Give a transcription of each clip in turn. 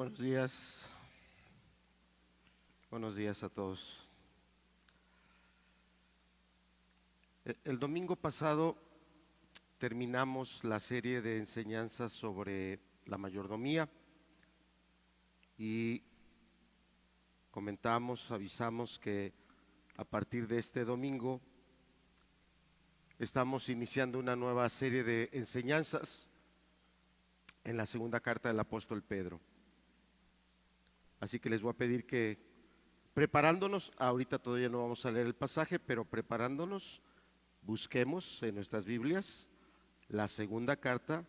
Buenos días. Buenos días a todos. El domingo pasado terminamos la serie de enseñanzas sobre la mayordomía y avisamos que a partir de este domingo estamos iniciando una nueva serie de enseñanzas en la segunda carta del apóstol Pedro. Así que les voy a pedir que preparándonos, ahorita todavía no vamos a leer el pasaje, pero preparándonos, busquemos en nuestras Biblias la segunda carta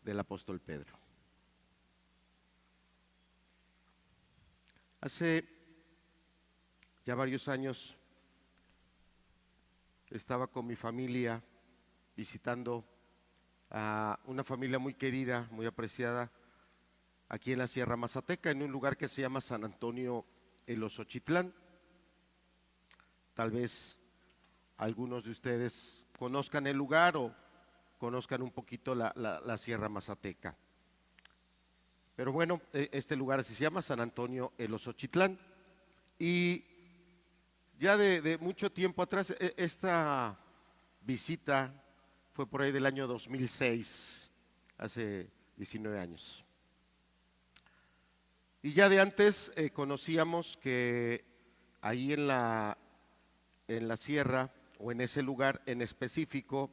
del apóstol Pedro. Hace ya varios años estaba con mi familia visitando a una familia muy querida, muy apreciada, aquí en la Sierra Mazateca, en un lugar que se llama San Antonio el Osochitlán. Tal vez algunos de ustedes conozcan el lugar o conozcan un poquito la Sierra Mazateca. Pero bueno, este lugar así se llama San Antonio el Osochitlán. Y ya de mucho tiempo atrás, esta visita fue por ahí del año 2006, hace 19 años. Y ya de antes conocíamos que ahí en la sierra o en ese lugar en específico,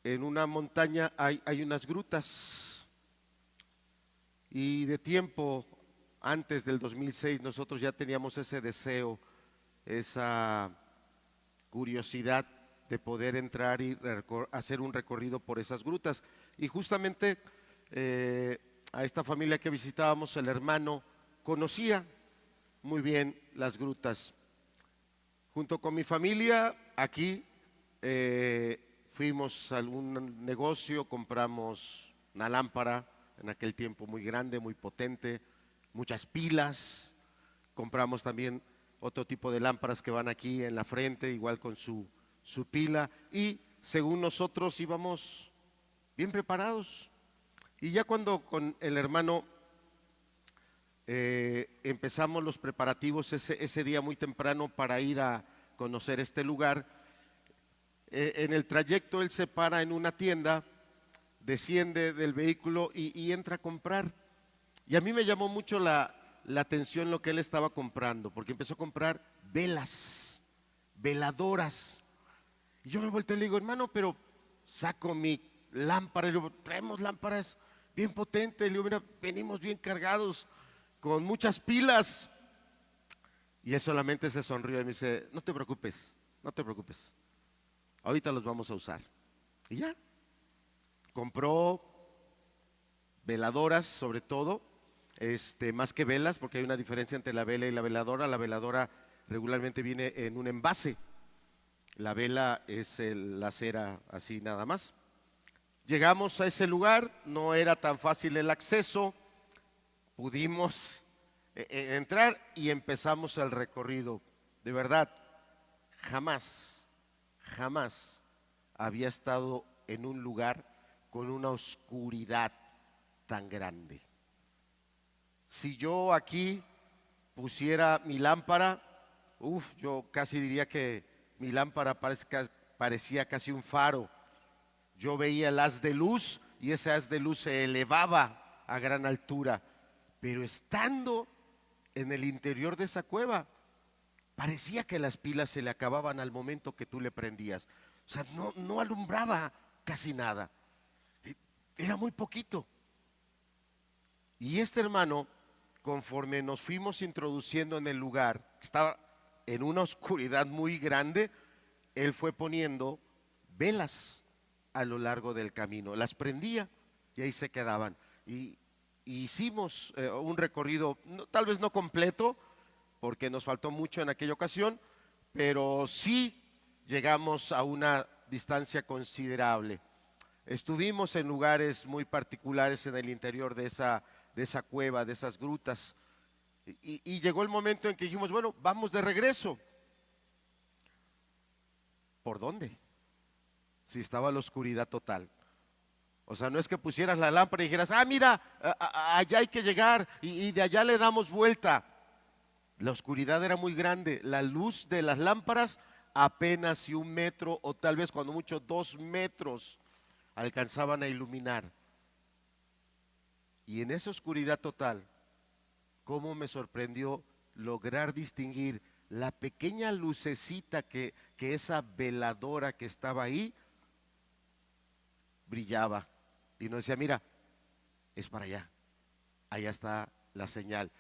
en una montaña hay unas grutas. Y de tiempo antes del 2006 nosotros ya teníamos ese deseo, esa curiosidad de poder entrar y hacer un recorrido por esas grutas. Y justamente a esta familia que visitábamos, el hermano conocía muy bien las grutas. Junto con mi familia, aquí fuimos a algún negocio, compramos una lámpara, en aquel tiempo muy grande, muy potente, muchas pilas, compramos también otro tipo de lámparas que van aquí en la frente, igual con su pila, y según nosotros íbamos bien preparados. Y ya cuando con el hermano empezamos los preparativos ese día muy temprano para ir a conocer este lugar, en el trayecto él se para en una tienda, desciende del vehículo y entra a comprar. Y a mí me llamó mucho la atención lo que él estaba comprando, porque empezó a comprar velas, veladoras. Y yo me volteo y le digo, hermano, pero saco mi lámpara, y le digo, traemos lámparas bien potentes, le digo, mira, venimos bien cargados, con muchas pilas. Y él solamente se sonrió y me dice, no te preocupes, no te preocupes, ahorita los vamos a usar. Y ya, compró veladoras sobre todo, más que velas, porque hay una diferencia entre la vela y la veladora. La veladora regularmente viene en un envase, la vela es la cera así nada más. Llegamos a ese lugar, no era tan fácil el acceso, pudimos entrar y empezamos el recorrido. De verdad, jamás había estado en un lugar con una oscuridad tan grande. Si yo aquí pusiera mi lámpara, yo casi diría que mi lámpara parecía casi un faro. Yo veía el haz de luz y ese haz de luz se elevaba a gran altura, pero estando en el interior de esa cueva, parecía que las pilas se le acababan al momento que tú le prendías. O sea, no alumbraba casi nada, era muy poquito. Y este hermano, conforme nos fuimos introduciendo en el lugar, que estaba en una oscuridad muy grande, él fue poniendo velas a lo largo del camino, las prendía y ahí se quedaban. Y hicimos un recorrido, tal vez no completo, porque nos faltó mucho en aquella ocasión, pero sí llegamos a una distancia considerable. Estuvimos en lugares muy particulares en el interior de esa cueva, de esas grutas, y llegó el momento en que dijimos, bueno, vamos de regreso. ¿Por dónde? Si estaba la oscuridad total. O sea, no es que pusieras la lámpara y dijeras, ah, mira, allá hay que llegar y de allá le damos vuelta. La oscuridad era muy grande, la luz de las lámparas apenas si 1 metro o tal vez cuando mucho 2 metros alcanzaban a iluminar. Y en esa oscuridad total, cómo me sorprendió lograr distinguir la pequeña lucecita que esa veladora que estaba ahí brillaba. Y nos decía, mira, es para allá, allá está la señal.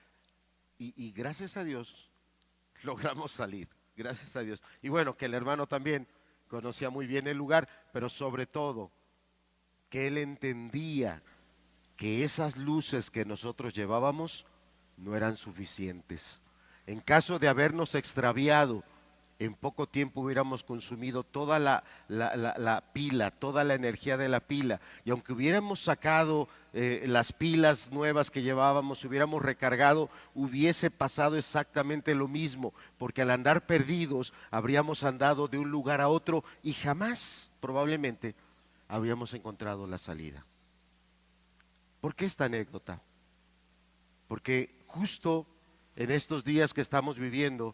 Y gracias a Dios logramos salir, gracias a Dios. Y bueno, que el hermano también conocía muy bien el lugar, pero sobre todo que él entendía que esas luces que nosotros llevábamos no eran suficientes. En caso de habernos extraviado, en poco tiempo hubiéramos consumido toda la pila, toda la energía de la pila. Y aunque hubiéramos sacado las pilas nuevas que llevábamos, hubiéramos recargado, hubiese pasado exactamente lo mismo, porque al andar perdidos habríamos andado de un lugar a otro y jamás, probablemente, habríamos encontrado la salida. ¿Por qué esta anécdota? Porque justo en estos días que estamos viviendo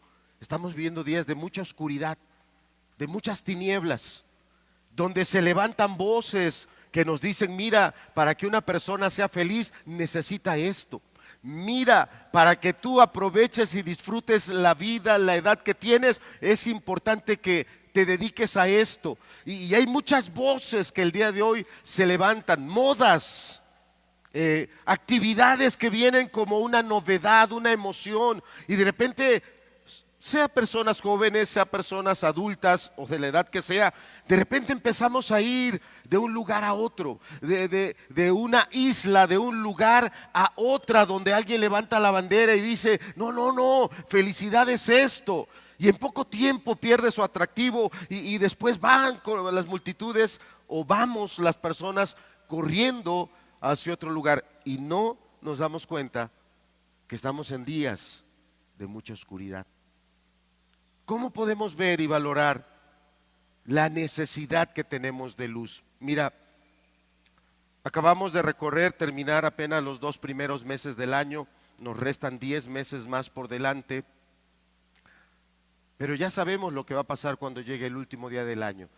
días de mucha oscuridad, de muchas tinieblas, donde se levantan voces que nos dicen, mira, para que una persona sea feliz necesita esto. Mira, para que tú aproveches y disfrutes la vida, la edad que tienes, es importante que te dediques a esto. Y hay muchas voces que el día de hoy se levantan, modas, actividades que vienen como una novedad, una emoción, y de repente, sea personas jóvenes, sea personas adultas o de la edad que sea, de repente empezamos a ir de un lugar a otro, de una isla, de un lugar a otra, donde alguien levanta la bandera y dice, no, no, no, felicidad es esto. Y en poco tiempo pierde su atractivo y después van con las multitudes o vamos las personas corriendo hacia otro lugar y no nos damos cuenta que estamos en días de mucha oscuridad. ¿Cómo podemos ver y valorar la necesidad que tenemos de luz? Mira, acabamos de terminar apenas los 2 primeros meses del año, nos restan 10 meses más por delante, pero ya sabemos lo que va a pasar cuando llegue el último día del año.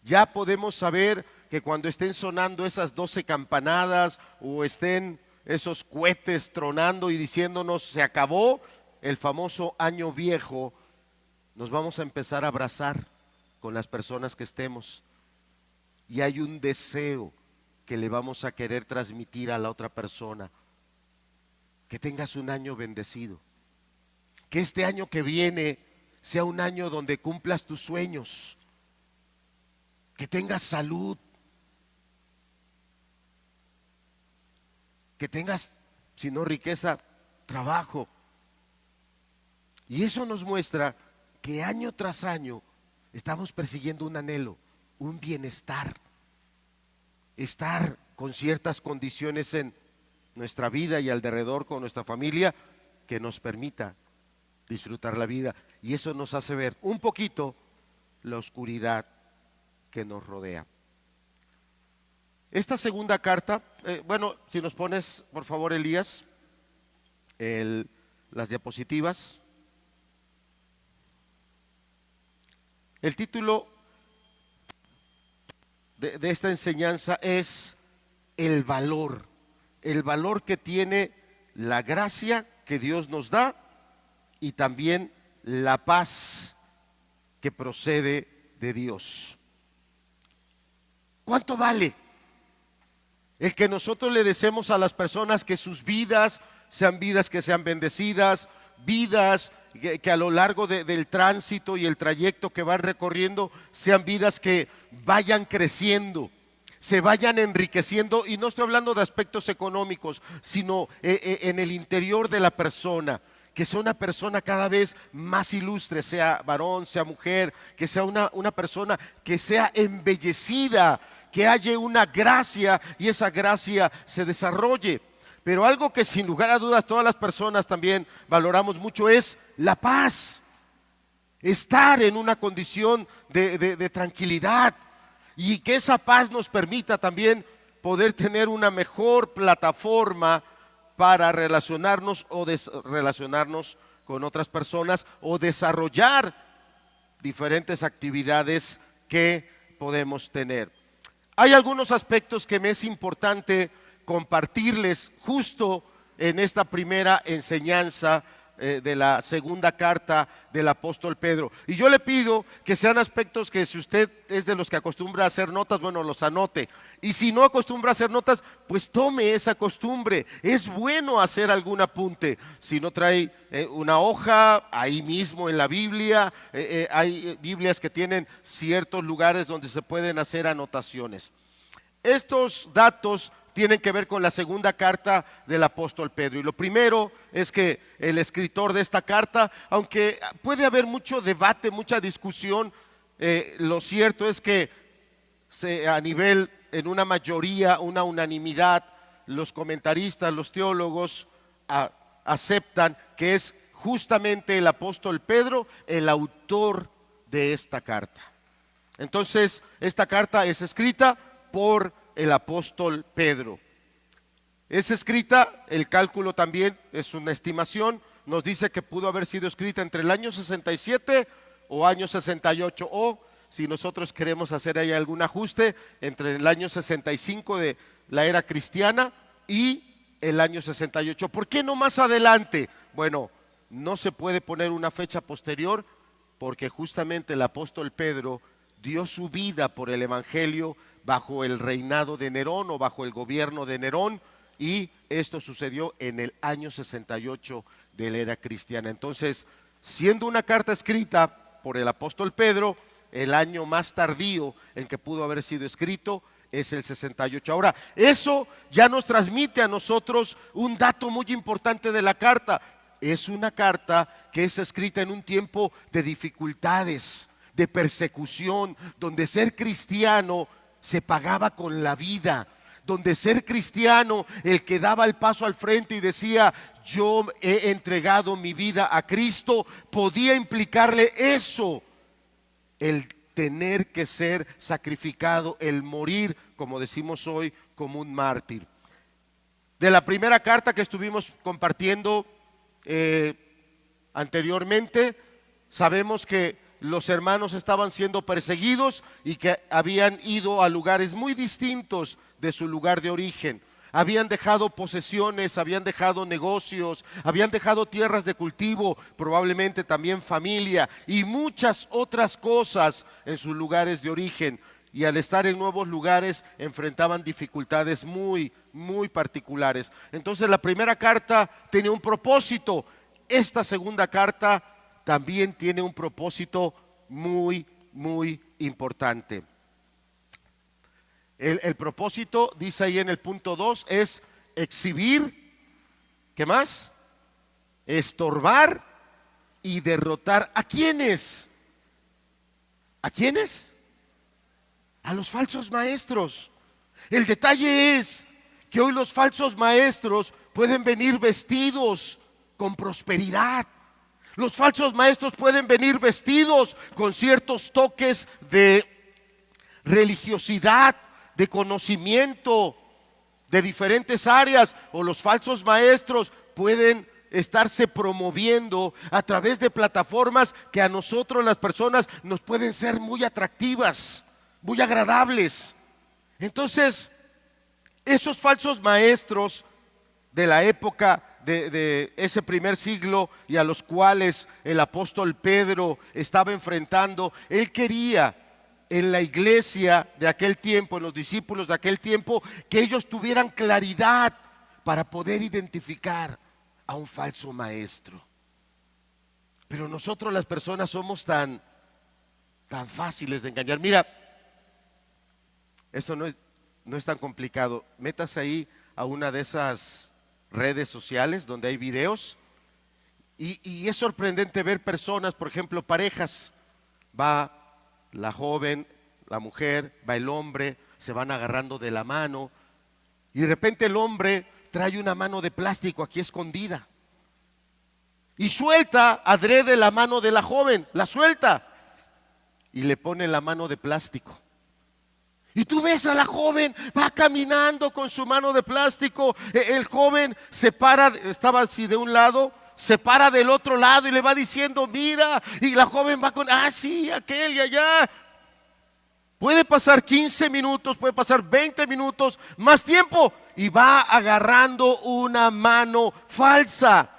Ya podemos saber que cuando estén sonando esas 12 campanadas o estén esos cohetes tronando y diciéndonos se acabó el famoso año viejo, nos vamos a empezar a abrazar con las personas que estemos. Y hay un deseo que le vamos a querer transmitir a la otra persona. Que tengas un año bendecido. Que este año que viene sea un año donde cumplas tus sueños. Que tengas salud. Que tengas, si no riqueza, trabajo. Y eso nos muestra que año tras año estamos persiguiendo un anhelo, un bienestar, estar con ciertas condiciones en nuestra vida y alrededor con nuestra familia que nos permita disfrutar la vida. Y eso nos hace ver un poquito la oscuridad que nos rodea. Esta segunda carta, bueno, si nos pones por favor Elías, las diapositivas. El título de esta enseñanza es el valor que tiene la gracia que Dios nos da y también la paz que procede de Dios. ¿Cuánto vale el que nosotros le deseemos a las personas que sus vidas sean vidas que sean bendecidas, vidas que a lo largo del tránsito y el trayecto que van recorriendo sean vidas que vayan creciendo, se vayan enriqueciendo? Y no estoy hablando de aspectos económicos, sino en el interior de la persona, que sea una persona cada vez más ilustre, sea varón, sea mujer, que sea una persona que sea embellecida, que haya una gracia y esa gracia se desarrolle. Pero algo que sin lugar a dudas todas las personas también valoramos mucho es la paz, estar en una condición de tranquilidad y que esa paz nos permita también poder tener una mejor plataforma para relacionarnos o relacionarnos con otras personas o desarrollar diferentes actividades que podemos tener. Hay algunos aspectos que me es importante compartirles justo en esta primera enseñanza de la segunda carta del apóstol Pedro. Y yo le pido que sean aspectos que, si usted es de los que acostumbra a hacer notas, bueno, los anote. Y si no acostumbra a hacer notas, pues tome esa costumbre. Es bueno hacer algún apunte. Si no trae una hoja, ahí mismo en la Biblia, hay Biblias que tienen ciertos lugares donde se pueden hacer anotaciones. Estos datos tienen que ver con la segunda carta del apóstol Pedro. Y lo primero es que el escritor de esta carta, aunque puede haber mucho debate, mucha discusión, lo cierto es que a nivel, en una mayoría, una unanimidad, los comentaristas, los teólogos aceptan que es justamente el apóstol Pedro el autor de esta carta. Entonces, esta carta es escrita por el apóstol Pedro. Es escrita, el cálculo también es una estimación, nos dice que pudo haber sido escrita entre el año 67 o año 68, o si nosotros queremos hacer ahí algún ajuste, entre el año 65 de la era cristiana y el año 68. ¿Por qué no más adelante? Bueno, no se puede poner una fecha posterior porque justamente el apóstol Pedro dio su vida por el evangelio bajo el reinado de Nerón o bajo el gobierno de Nerón, y esto sucedió en el año 68 de la era cristiana. Entonces, siendo una carta escrita por el apóstol Pedro, el año más tardío en que pudo haber sido escrito es el 68. Ahora, eso ya nos transmite a nosotros un dato muy importante de la carta. Es una carta que es escrita en un tiempo de dificultades, de persecución, donde ser cristiano se pagaba con la vida, donde ser cristiano, el que daba el paso al frente y decía, yo he entregado mi vida a Cristo, podía implicarle eso, el tener que ser sacrificado, el morir, como decimos hoy, como un mártir. De la primera carta que estuvimos compartiendo anteriormente, sabemos que los hermanos estaban siendo perseguidos y que habían ido a lugares muy distintos de su lugar de origen. Habían dejado posesiones, habían dejado negocios, habían dejado tierras de cultivo, probablemente también familia y muchas otras cosas en sus lugares de origen. Y al estar en nuevos lugares enfrentaban dificultades muy particulares. Entonces la primera carta tenía un propósito. Esta segunda carta también tiene un propósito muy importante. El propósito, dice ahí en el punto 2, es exhibir, ¿qué más? Estorbar y derrotar. ¿A quiénes? ¿A quiénes? A los falsos maestros. El detalle es que hoy los falsos maestros pueden venir vestidos con prosperidad. Los falsos maestros pueden venir vestidos con ciertos toques de religiosidad, de conocimiento de diferentes áreas, o los falsos maestros pueden estarse promoviendo a través de plataformas que a nosotros, las personas, nos pueden ser muy atractivas, muy agradables. Entonces, esos falsos maestros de la época de ese primer siglo y a los cuales el apóstol Pedro estaba enfrentando, él quería en la iglesia de aquel tiempo, en los discípulos de aquel tiempo, que ellos tuvieran claridad para poder identificar a un falso maestro. Pero nosotros, las personas, somos tan fáciles de engañar. Mira, esto no es tan complicado. Métase ahí a una de esas redes sociales donde hay videos y es sorprendente ver personas, por ejemplo, parejas. Va la joven, la mujer, va el hombre, se van agarrando de la mano y de repente el hombre trae una mano de plástico aquí escondida y suelta adrede la mano de la joven, la suelta y le pone la mano de plástico. Y tú ves a la joven, va caminando con su mano de plástico. El joven se para, estaba así de un lado, se para del otro lado y le va diciendo, mira. Y la joven va con, sí, aquel y allá. Puede pasar 15 minutos, puede pasar 20 minutos, más tiempo. Y va agarrando una mano falsa.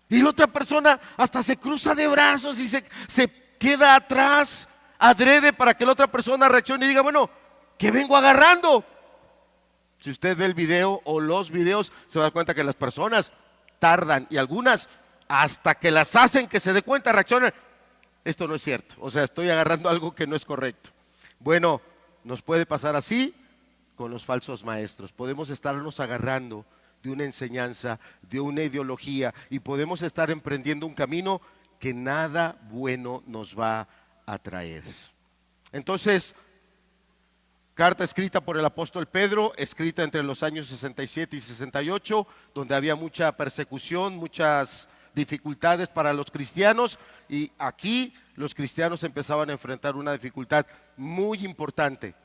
Y la otra persona hasta se cruza de brazos y se queda atrás adrede para que la otra persona reaccione y diga, bueno, ¿qué vengo agarrando? Si usted ve el video o los videos, se va a dar cuenta que las personas tardan y algunas hasta que las hacen que se dé cuenta reaccionan. Esto no es cierto, o sea, estoy agarrando algo que no es correcto. Bueno, nos puede pasar así con los falsos maestros. Podemos estarnos agarrando de una enseñanza, de una ideología y podemos estar emprendiendo un camino que nada bueno nos va a traer. Entonces, carta escrita por el apóstol Pedro, escrita entre los años 67 y 68, donde había mucha persecución, muchas dificultades para los cristianos, y aquí los cristianos empezaban a enfrentar una dificultad muy importante: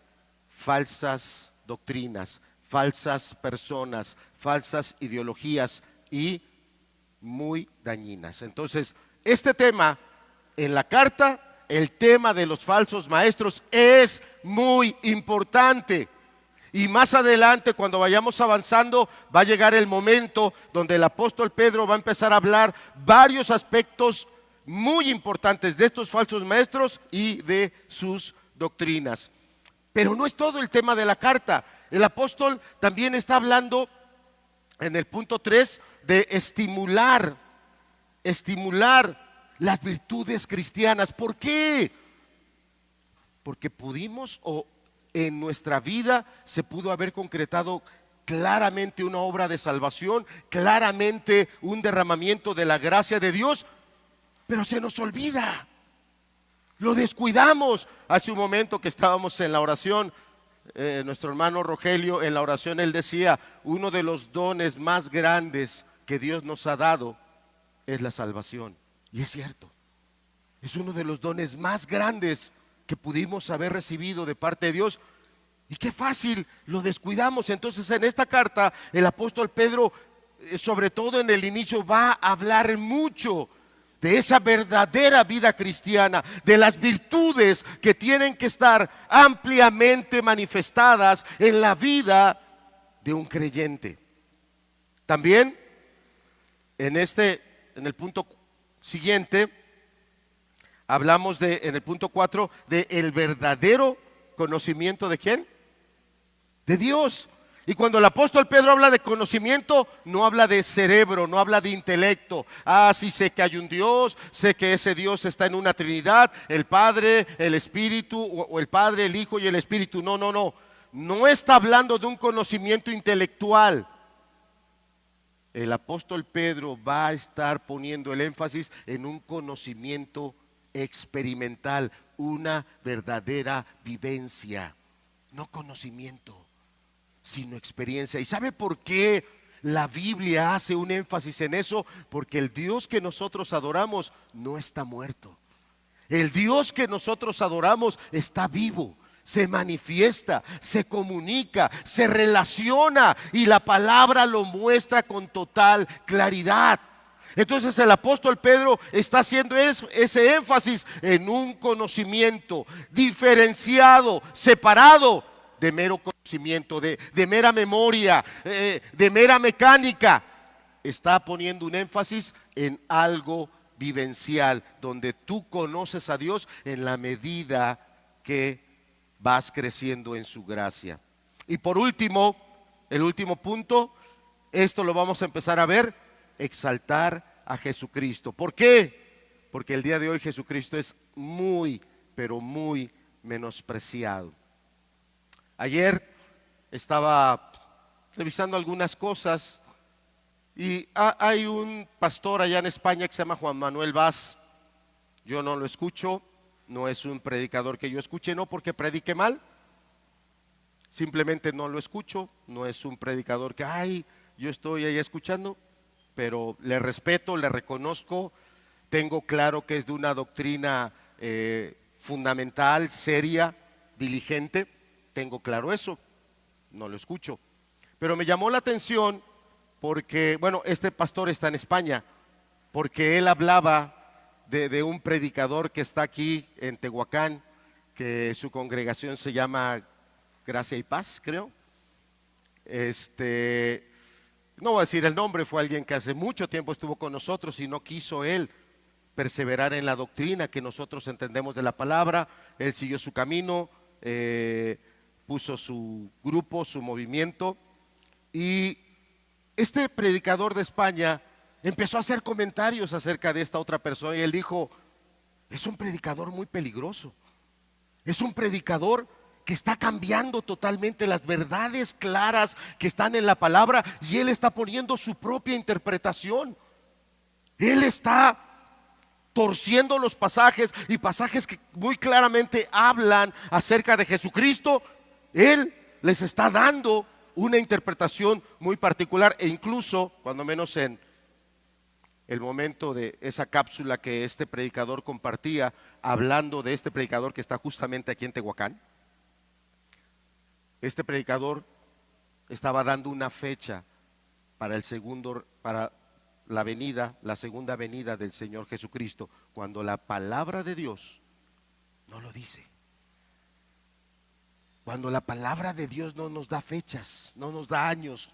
falsas doctrinas, falsas personas, falsas ideologías y muy dañinas. Entonces, este tema en la carta, el tema de los falsos maestros, es muy importante. Y más adelante, cuando vayamos avanzando, va a llegar el momento donde el apóstol Pedro va a empezar a hablar varios aspectos muy importantes de estos falsos maestros y de sus doctrinas. Pero no es todo el tema de la carta. El apóstol también está hablando en el punto 3 de estimular las virtudes cristianas. ¿Por qué? Porque pudimos, o en nuestra vida se pudo haber concretado claramente una obra de salvación, claramente un derramamiento de la gracia de Dios, pero se nos olvida, lo descuidamos. Hace un momento que estábamos en la oración, nuestro hermano Rogelio, en la oración él decía, uno de los dones más grandes que Dios nos ha dado es la salvación. Y es cierto, es uno de los dones más grandes que pudimos haber recibido de parte de Dios, y qué fácil lo descuidamos. Entonces en esta carta el apóstol Pedro, sobre todo en el inicio, va a hablar mucho de esa verdadera vida cristiana, de las virtudes que tienen que estar ampliamente manifestadas en la vida de un creyente. También en el punto siguiente, hablamos en el punto 4, de el verdadero conocimiento ¿de quién? De Dios. Y cuando el apóstol Pedro habla de conocimiento, no habla de cerebro, no habla de intelecto. Sí sé que hay un Dios, sé que ese Dios está en una Trinidad, el Padre, el Espíritu, o el Padre, el Hijo y el Espíritu. No. No está hablando de un conocimiento intelectual. El apóstol Pedro va a estar poniendo el énfasis en un conocimiento experimental, una verdadera vivencia, no conocimiento, sino experiencia. ¿Y sabe por qué la Biblia hace un énfasis en eso? Porque el Dios que nosotros adoramos no está muerto. El Dios que nosotros adoramos está vivo, se manifiesta, se comunica, se relaciona, y la palabra lo muestra con total claridad. Entonces el apóstol Pedro está haciendo ese énfasis en un conocimiento diferenciado, separado de mero conocimiento, de mera memoria, de mera mecánica. Está poniendo un énfasis en algo vivencial, donde tú conoces a Dios en la medida que vas creciendo en su gracia. Y por último, el último punto, esto lo vamos a empezar a ver: exaltar a Jesucristo. ¿Por qué? Porque el día de hoy Jesucristo es muy, pero muy menospreciado. Ayer estaba revisando algunas cosas y hay un pastor allá en España que se llama Juan Manuel Vaz. Yo no lo escucho, no es un predicador que yo escuche, no porque predique mal, simplemente no lo escucho. No es un predicador que yo estoy ahí escuchando, pero le respeto, le reconozco, tengo claro que es de una doctrina fundamental, seria, diligente. tengo claro eso, no lo escucho. Pero me llamó la atención porque, bueno, este pastor está en España, porque él hablaba de un predicador que está aquí en Tehuacán, que su congregación se llama Gracia y Paz, creo. No voy a decir el nombre, fue alguien que hace mucho tiempo estuvo con nosotros y no quiso él perseverar en la doctrina que nosotros entendemos de la palabra. Él siguió su camino, puso su grupo, su movimiento, y este predicador de España empezó a hacer comentarios acerca de esta otra persona y él dijo, es un predicador muy peligroso, es un predicador que está cambiando totalmente las verdades claras que están en la palabra y él está poniendo su propia interpretación. Él está torciendo los pasajes y pasajes que muy claramente hablan acerca de Jesucristo. Él les está dando una interpretación muy particular e incluso, cuando menos en el momento de esa cápsula que este predicador compartía, hablando de este predicador que está justamente aquí en Tehuacán, este predicador estaba dando una fecha para la segunda venida del Señor Jesucristo, cuando la palabra de Dios no lo dice. Cuando la palabra de Dios no nos da fechas, no nos da años,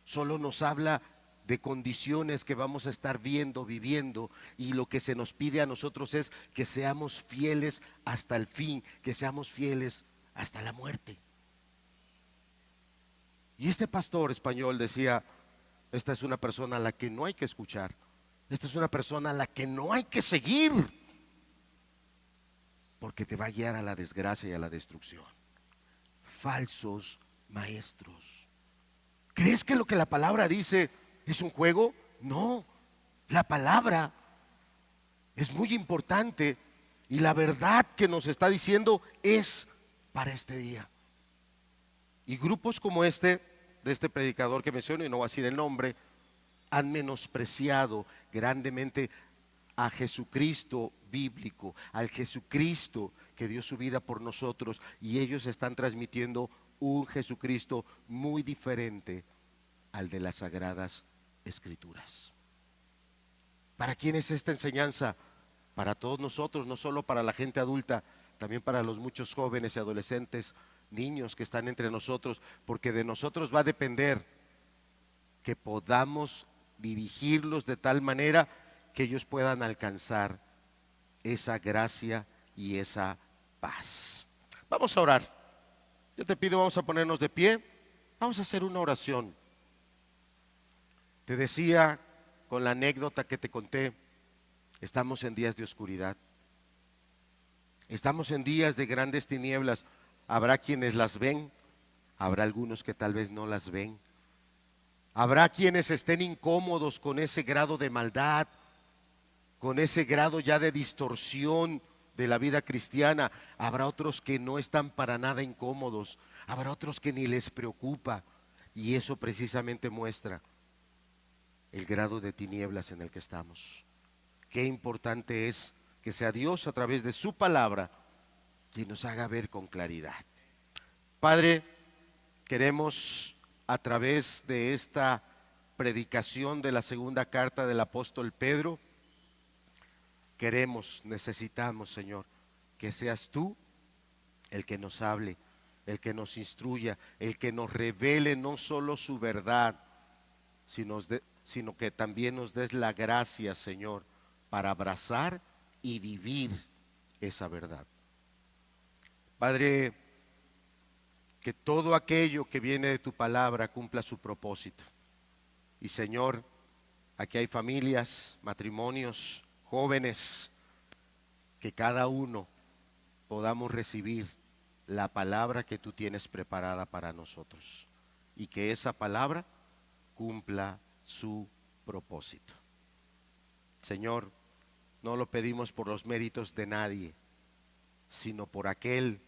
solo nos habla de condiciones que vamos a estar viendo, viviendo, y lo que se nos pide a nosotros es que seamos fieles hasta el fin, que seamos fieles hasta la muerte. Y este pastor español decía, esta es una persona a la que no hay que escuchar, esta es una persona a la que no hay que seguir, porque te va a guiar a la desgracia y a la destrucción. Falsos maestros. ¿Crees que lo que la palabra dice es un juego? No, la palabra es muy importante y la verdad que nos está diciendo es para este día. Y grupos como de este predicador que menciono, y no voy a decir el nombre, han menospreciado grandemente a Jesucristo bíblico, al Jesucristo que dio su vida por nosotros, y ellos están transmitiendo un Jesucristo muy diferente al de las Sagradas Escrituras. ¿Para quién es esta enseñanza? Para todos nosotros, no solo para la gente adulta, también para los muchos jóvenes y adolescentes, niños que están entre nosotros, porque de nosotros va a depender que podamos dirigirlos de tal manera que ellos puedan alcanzar esa gracia y esa paz. Vamos a orar. Yo te pido, vamos a ponernos de pie, vamos a hacer una oración. Te decía con la anécdota que te conté, estamos en días de oscuridad, estamos en días de grandes tinieblas. Habrá quienes las ven, habrá algunos que tal vez no las ven, habrá quienes estén incómodos con ese grado de maldad, con ese grado ya de distorsión de la vida cristiana. Habrá otros que no están para nada incómodos, habrá otros que ni les preocupa, y eso precisamente muestra el grado de tinieblas en el que estamos. Qué importante es que sea Dios a través de su palabra quien nos haga ver con claridad. Padre, queremos a través de esta predicación de la segunda carta del apóstol Pedro, necesitamos, Señor, que seas tú el que nos hable, el que nos instruya, el que nos revele no solo su verdad, sino que también nos des la gracia, Señor, para abrazar y vivir esa verdad. Padre, que todo aquello que viene de tu palabra cumpla su propósito. Y Señor, aquí hay familias, matrimonios, jóvenes, que cada uno podamos recibir la palabra que tú tienes preparada para nosotros y que esa palabra cumpla su propósito. Señor, no lo pedimos por los méritos de nadie, sino por aquel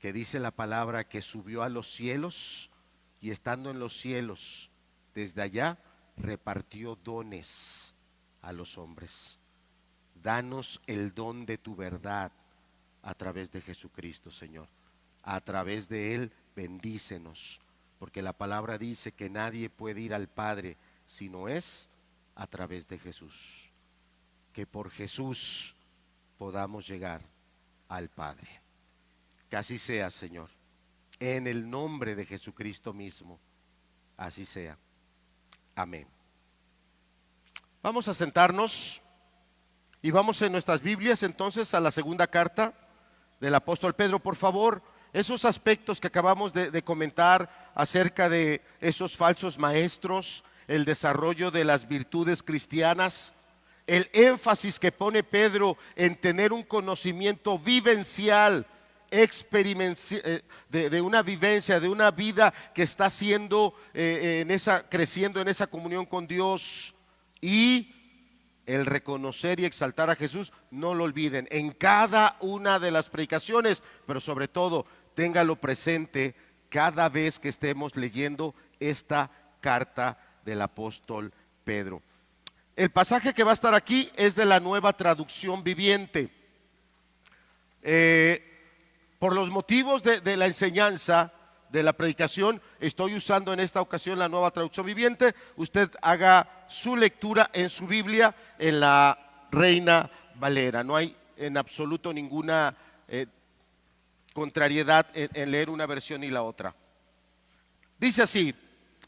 que dice la palabra que subió a los cielos y estando en los cielos, desde allá repartió dones a los hombres. Danos el don de tu verdad a través de Jesucristo, Señor. a través de Él, bendícenos, porque la palabra dice que nadie puede ir al Padre si no es a través de Jesús. Que por Jesús podamos llegar al Padre. Que así sea, Señor, en el nombre de Jesucristo mismo, así sea. Amén. Vamos a sentarnos y vamos en nuestras Biblias entonces a la segunda carta del apóstol Pedro. Por favor, esos aspectos que acabamos de comentar acerca de esos falsos maestros, el desarrollo de las virtudes cristianas, el énfasis que pone Pedro en tener un conocimiento vivencial, de una vivencia, de una vida que está siendo creciendo en esa comunión con Dios, y el reconocer y exaltar a Jesús, no lo olviden en cada una de las predicaciones, pero sobre todo téngalo presente cada vez que estemos leyendo esta carta del apóstol Pedro. El pasaje que va a estar aquí es de la Nueva Traducción Viviente. Por los motivos de la enseñanza, de la predicación, estoy usando en esta ocasión la Nueva Traducción Viviente. Usted haga su lectura en su Biblia en la Reina Valera. No hay en absoluto ninguna contrariedad en leer una versión y la otra. Dice así: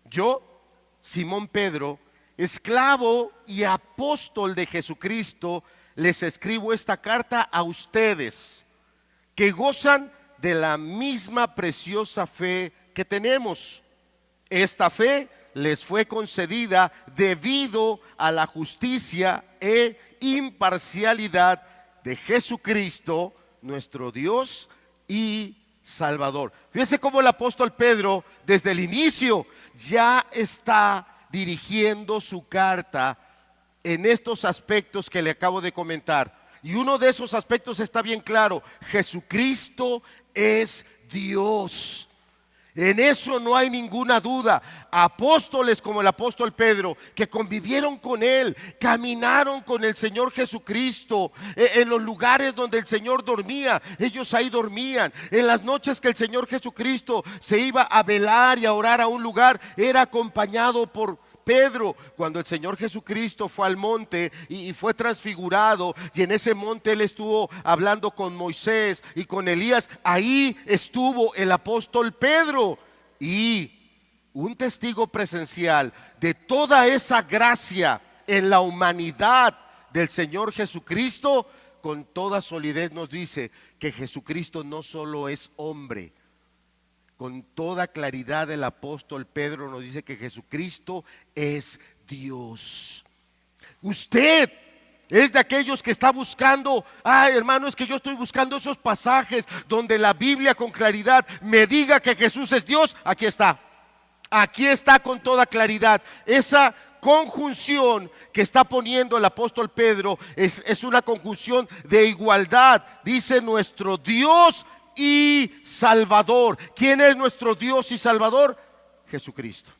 yo, Simón Pedro, esclavo y apóstol de Jesucristo, les escribo esta carta a ustedes, que gozan de la misma preciosa fe que tenemos. Esta fe les fue concedida debido a la justicia e imparcialidad de Jesucristo, nuestro Dios y Salvador. Fíjense cómo el apóstol Pedro desde el inicio ya está dirigiendo su carta en estos aspectos que le acabo de comentar. Y uno de esos aspectos está bien claro: Jesucristo es Dios. En eso no hay ninguna duda. Apóstoles como el apóstol Pedro, que convivieron con Él, caminaron con el Señor Jesucristo, en los lugares donde el Señor dormía, ellos ahí dormían. En las noches que el Señor Jesucristo se iba a velar y a orar a un lugar, era acompañado por Pedro. Cuando el Señor Jesucristo fue al monte y fue transfigurado, y en ese monte Él estuvo hablando con Moisés y con Elías, ahí estuvo el apóstol Pedro, y un testigo presencial de toda esa gracia en la humanidad del Señor Jesucristo. Con toda solidez nos dice que Jesucristo no solo es hombre. Con toda claridad el apóstol Pedro nos dice que Jesucristo es Dios. Usted es de aquellos que está buscando: ay, hermano, es que yo estoy buscando esos pasajes donde la Biblia con claridad me diga que Jesús es Dios. Aquí está con toda claridad. Esa conjunción que está poniendo el apóstol Pedro es una conjunción de igualdad. Dice nuestro Dios y Salvador. ¿Quién es nuestro Dios y Salvador? Jesucristo.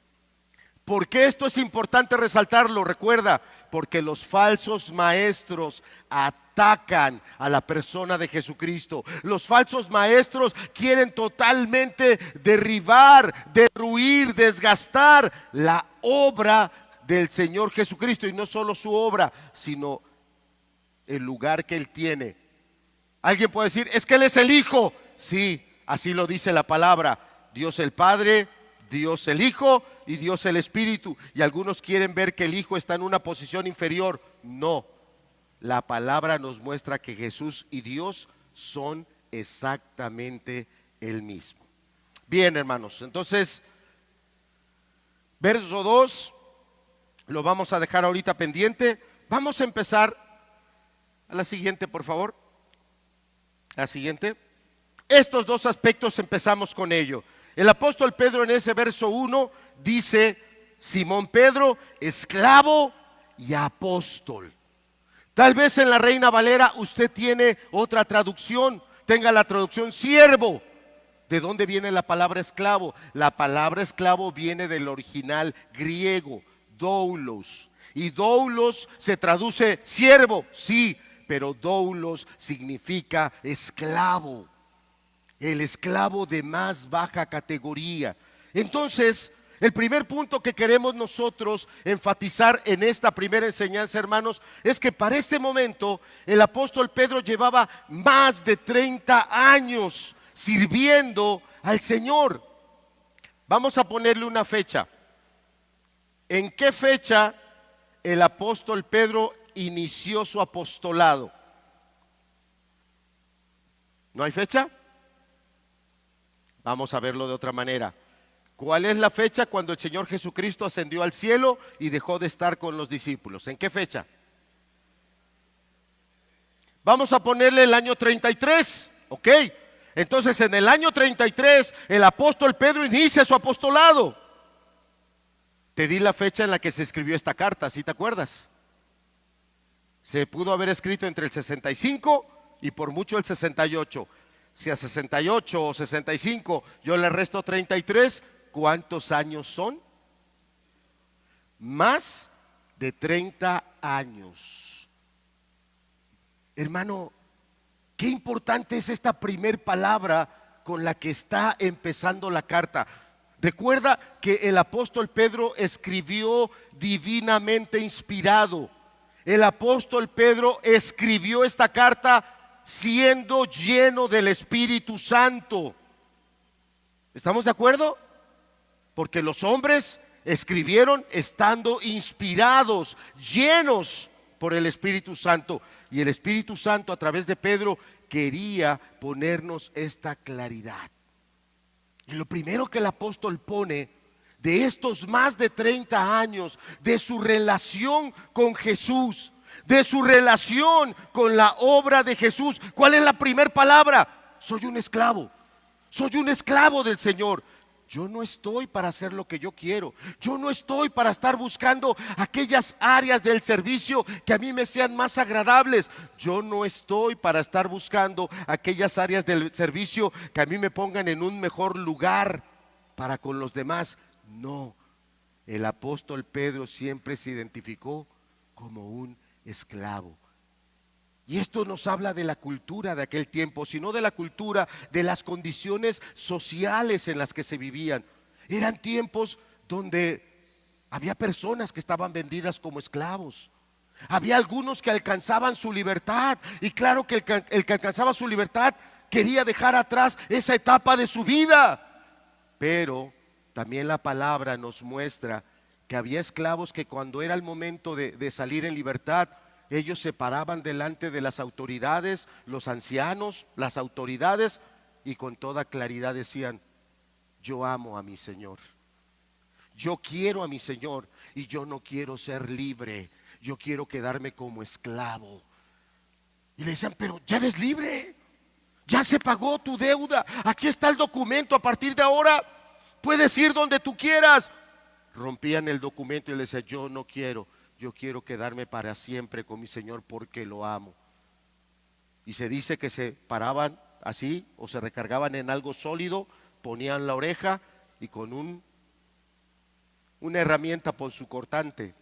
¿Por qué esto es importante resaltarlo? Recuerda, porque los falsos maestros atacan a la persona de Jesucristo. Los falsos maestros quieren totalmente derribar, derruir, desgastar la obra del Señor Jesucristo, y no solo su obra, sino el lugar que Él tiene. Alguien puede decir: es que Él es el Hijo. Sí, así lo dice la palabra. Dios el Padre, Dios el Hijo y Dios el Espíritu. Y algunos quieren ver que el Hijo está en una posición inferior. No, la palabra nos muestra que Jesús y Dios son exactamente el mismo. Bien, hermanos, entonces verso 2 lo vamos a dejar ahorita pendiente. Vamos a empezar a la siguiente, por favor. La siguiente. Estos dos aspectos empezamos con ello. El apóstol Pedro en ese verso 1 dice: Simón Pedro, esclavo y apóstol. Tal vez en la Reina Valera usted tiene otra traducción, tenga la traducción siervo. ¿De dónde viene la palabra esclavo? La palabra esclavo viene del original griego, doulos. Y doulos se traduce siervo, sí, pero doulos significa esclavo. el esclavo de más baja categoría. Entonces, el primer punto que queremos nosotros enfatizar en esta primera enseñanza, hermanos, es que para este momento el apóstol Pedro llevaba más de 30 años sirviendo al Señor. Vamos a ponerle una fecha. ¿En qué fecha el apóstol Pedro inició su apostolado? ¿No hay fecha? Vamos a verlo de otra manera. ¿Cuál es la fecha cuando el Señor Jesucristo ascendió al cielo y dejó de estar con los discípulos? ¿En qué fecha? Vamos a ponerle el año 33, ¿ok? Entonces en el año 33 el apóstol Pedro inicia su apostolado. Te di la fecha en la que se escribió esta carta, ¿sí te acuerdas? Se pudo haber escrito entre el 65 y por mucho el 68. Si a 68 o 65 yo le resto 33, ¿cuántos años son? Más de 30 años. Hermano, qué importante es esta primer palabra con la que está empezando la carta. Recuerda que el apóstol Pedro escribió divinamente inspirado. El apóstol Pedro escribió esta carta siendo lleno del Espíritu Santo. ¿Estamos de acuerdo? Porque los hombres escribieron estando inspirados, llenos por el Espíritu Santo. Y el Espíritu Santo a través de Pedro quería ponernos esta claridad. Y lo primero que el apóstol pone de estos más de 30 años, de su relación con Jesús, de su relación con la obra de Jesús, ¿cuál es la primera palabra? Soy un esclavo del Señor. Yo no estoy para hacer lo que yo quiero. Yo no estoy para estar buscando aquellas áreas del servicio que a mí me sean más agradables. Yo no estoy para estar buscando aquellas áreas del servicio que a mí me pongan en un mejor lugar para con los demás. No, el apóstol Pedro siempre se identificó como un esclavo. Y esto nos habla de la cultura de aquel tiempo, sino de la cultura, de las condiciones sociales en las que se vivían. Eran tiempos donde había personas que estaban vendidas como esclavos. Había algunos que alcanzaban su libertad. Y claro que el que alcanzaba su libertad quería dejar atrás esa etapa de su vida. Pero también la palabra nos muestra que había esclavos que cuando era el momento de salir en libertad, ellos se paraban delante de las autoridades, los ancianos, las autoridades, y con toda claridad decían: yo amo a mi Señor, yo quiero a mi Señor y yo no quiero ser libre, yo quiero quedarme como esclavo. Y le decían: pero ya eres libre, ya se pagó tu deuda, aquí está el documento, a partir de ahora puedes ir donde tú quieras. Rompían el documento y le decían: yo no quiero. Yo quiero quedarme para siempre con mi Señor porque lo amo. Y se dice que se paraban así o se recargaban en algo sólido, ponían la oreja y con una herramienta punzocortante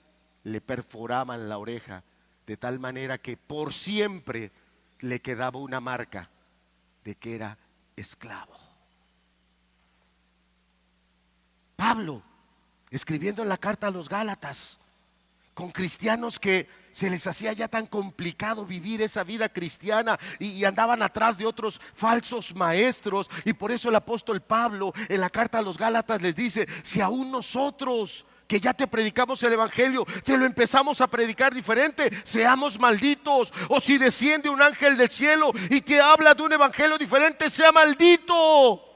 le perforaban la oreja de tal manera que por siempre le quedaba una marca de que era esclavo. Pablo, escribiendo en la carta a los Gálatas, con cristianos que se les hacía ya tan complicado vivir esa vida cristiana y andaban atrás de otros falsos maestros, y por eso el apóstol Pablo en la carta a los Gálatas les dice: si aún nosotros que ya te predicamos el evangelio te lo empezamos a predicar diferente, seamos malditos. O si desciende un ángel del cielo y te habla de un evangelio diferente, sea maldito.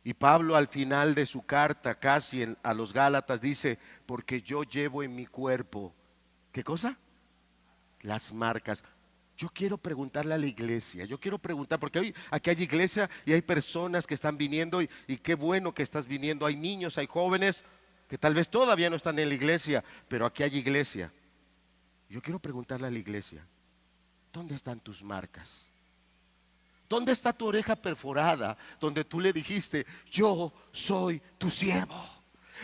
Y Pablo al final de su carta casi a los Gálatas dice: porque yo llevo en mi cuerpo, ¿qué cosa? Las marcas. Yo quiero preguntarle a la iglesia, porque hoy aquí hay iglesia y hay personas que están viniendo y qué bueno que estás viniendo. Hay niños, hay jóvenes que tal vez todavía no están en la iglesia, pero aquí hay iglesia. Yo quiero preguntarle a la iglesia: ¿dónde están tus marcas? ¿Dónde está tu oreja perforada donde tú le dijiste: yo soy tu siervo?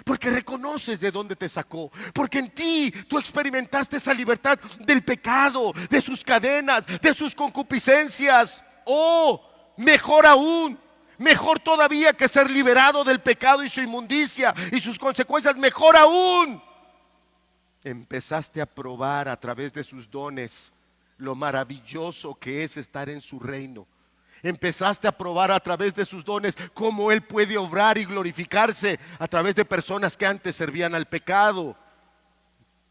Porque reconoces de dónde te sacó, porque en ti tú experimentaste esa libertad del pecado, de sus cadenas, de sus concupiscencias. Oh, mejor aún, mejor todavía que ser liberado del pecado y su inmundicia y sus consecuencias, mejor aún. Empezaste a probar a través de sus dones lo maravilloso que es estar en su reino. Empezaste a probar a través de sus dones cómo Él puede obrar y glorificarse a través de personas que antes servían al pecado.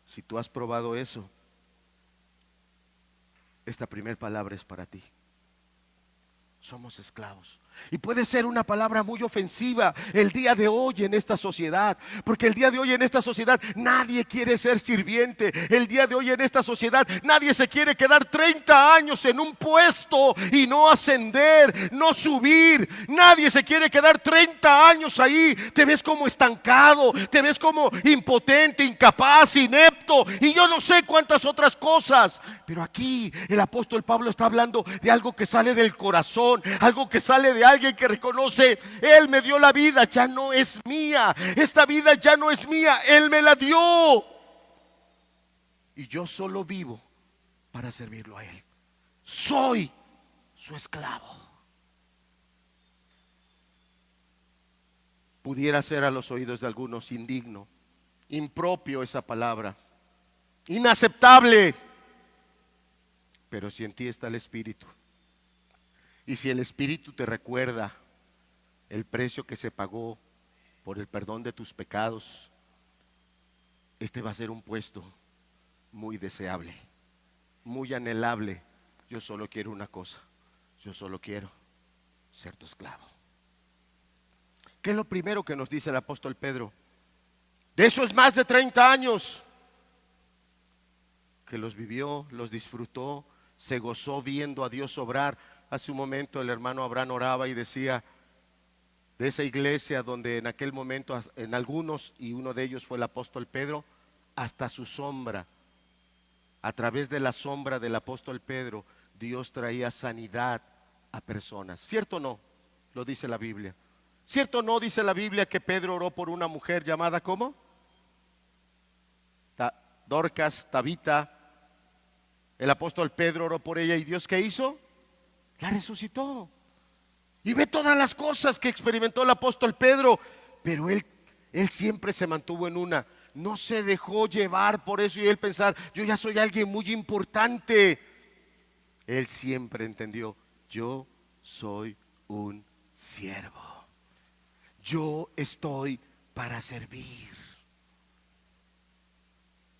Si tú has probado eso, esta primera palabra es para ti. Somos esclavos. Y puede ser una palabra muy ofensiva el día de hoy en esta sociedad, porque el día de hoy en esta sociedad nadie quiere ser sirviente. El día de hoy en esta sociedad nadie se quiere quedar 30 años en un puesto y no ascender, no subir. Nadie se quiere quedar 30 años ahí. Te ves como estancado, te ves como impotente, incapaz, inepto y yo no sé cuántas otras cosas. Pero aquí el apóstol Pablo está hablando de algo que sale del corazón, algo que sale de alguien que reconoce: Él me dio la vida, ya no es mía. Esta vida ya no es mía, Él me la dio. Y yo solo vivo para servirlo a Él. Soy su esclavo. Pudiera ser a los oídos de algunos indigno, impropio esa palabra, inaceptable. Pero si en ti está el Espíritu, y si el Espíritu te recuerda el precio que se pagó por el perdón de tus pecados, este va a ser un puesto muy deseable, muy anhelable. Yo solo quiero una cosa: yo solo quiero ser tu esclavo. ¿Qué es lo primero que nos dice el apóstol Pedro? De esos más de 30 años que los vivió, los disfrutó, se gozó viendo a Dios obrar. Hace un momento el hermano Abraham oraba y decía de esa iglesia donde en aquel momento, en algunos, y uno de ellos fue el apóstol Pedro, hasta su sombra, a través de la sombra del apóstol Pedro, Dios traía sanidad a personas. ¿Cierto o no? Lo dice la Biblia. ¿Cierto o no dice la Biblia que Pedro oró por una mujer llamada ¿cómo? Dorcas, Tabita. El apóstol Pedro oró por ella y Dios ¿qué hizo? La resucitó. Y ve todas las cosas que experimentó el apóstol Pedro, pero él siempre se mantuvo en una. No se dejó llevar por eso y él pensar: yo ya soy alguien muy importante. Él siempre entendió: yo soy un siervo. Yo estoy para servir.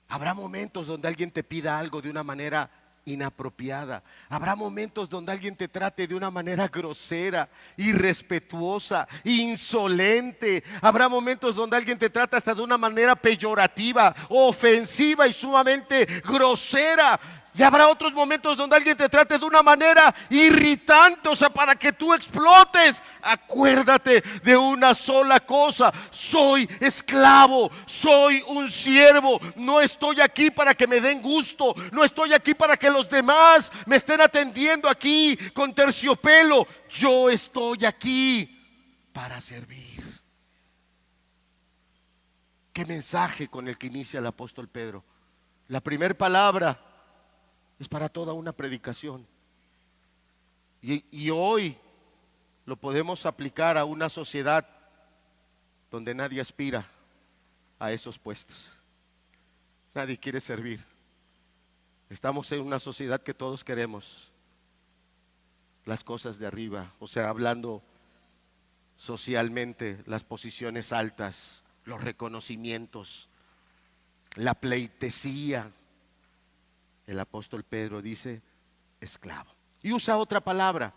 Habrá momentos donde alguien te pida algo de una manera inapropiada. Habrá momentos donde alguien te trate de una manera grosera, irrespetuosa, insolente. Habrá momentos donde alguien te trata hasta de una manera peyorativa, ofensiva y sumamente grosera. Y habrá otros momentos donde alguien te trate de una manera irritante, o sea, para que tú explotes. Acuérdate de una sola cosa: soy esclavo, soy un siervo. No estoy aquí para que me den gusto, no estoy aquí para que los demás me estén atendiendo aquí con terciopelo. Yo estoy aquí para servir. ¿Qué mensaje con el que inicia el apóstol Pedro? La primera palabra es para toda una predicación. Y hoy lo podemos aplicar a una sociedad donde nadie aspira a esos puestos. Nadie quiere servir. Estamos en una sociedad que todos queremos las cosas de arriba, o sea, hablando socialmente, las posiciones altas, los reconocimientos, la pleitesía. El apóstol Pedro dice esclavo. Y usa otra palabra: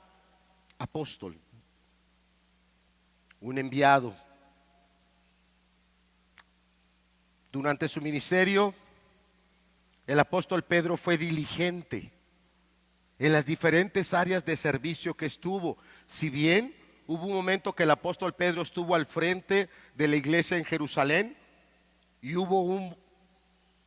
apóstol, un enviado. Durante su ministerio, el apóstol Pedro fue diligente en las diferentes áreas de servicio que estuvo. Si bien hubo un momento que el apóstol Pedro estuvo al frente de la iglesia en Jerusalén, y hubo un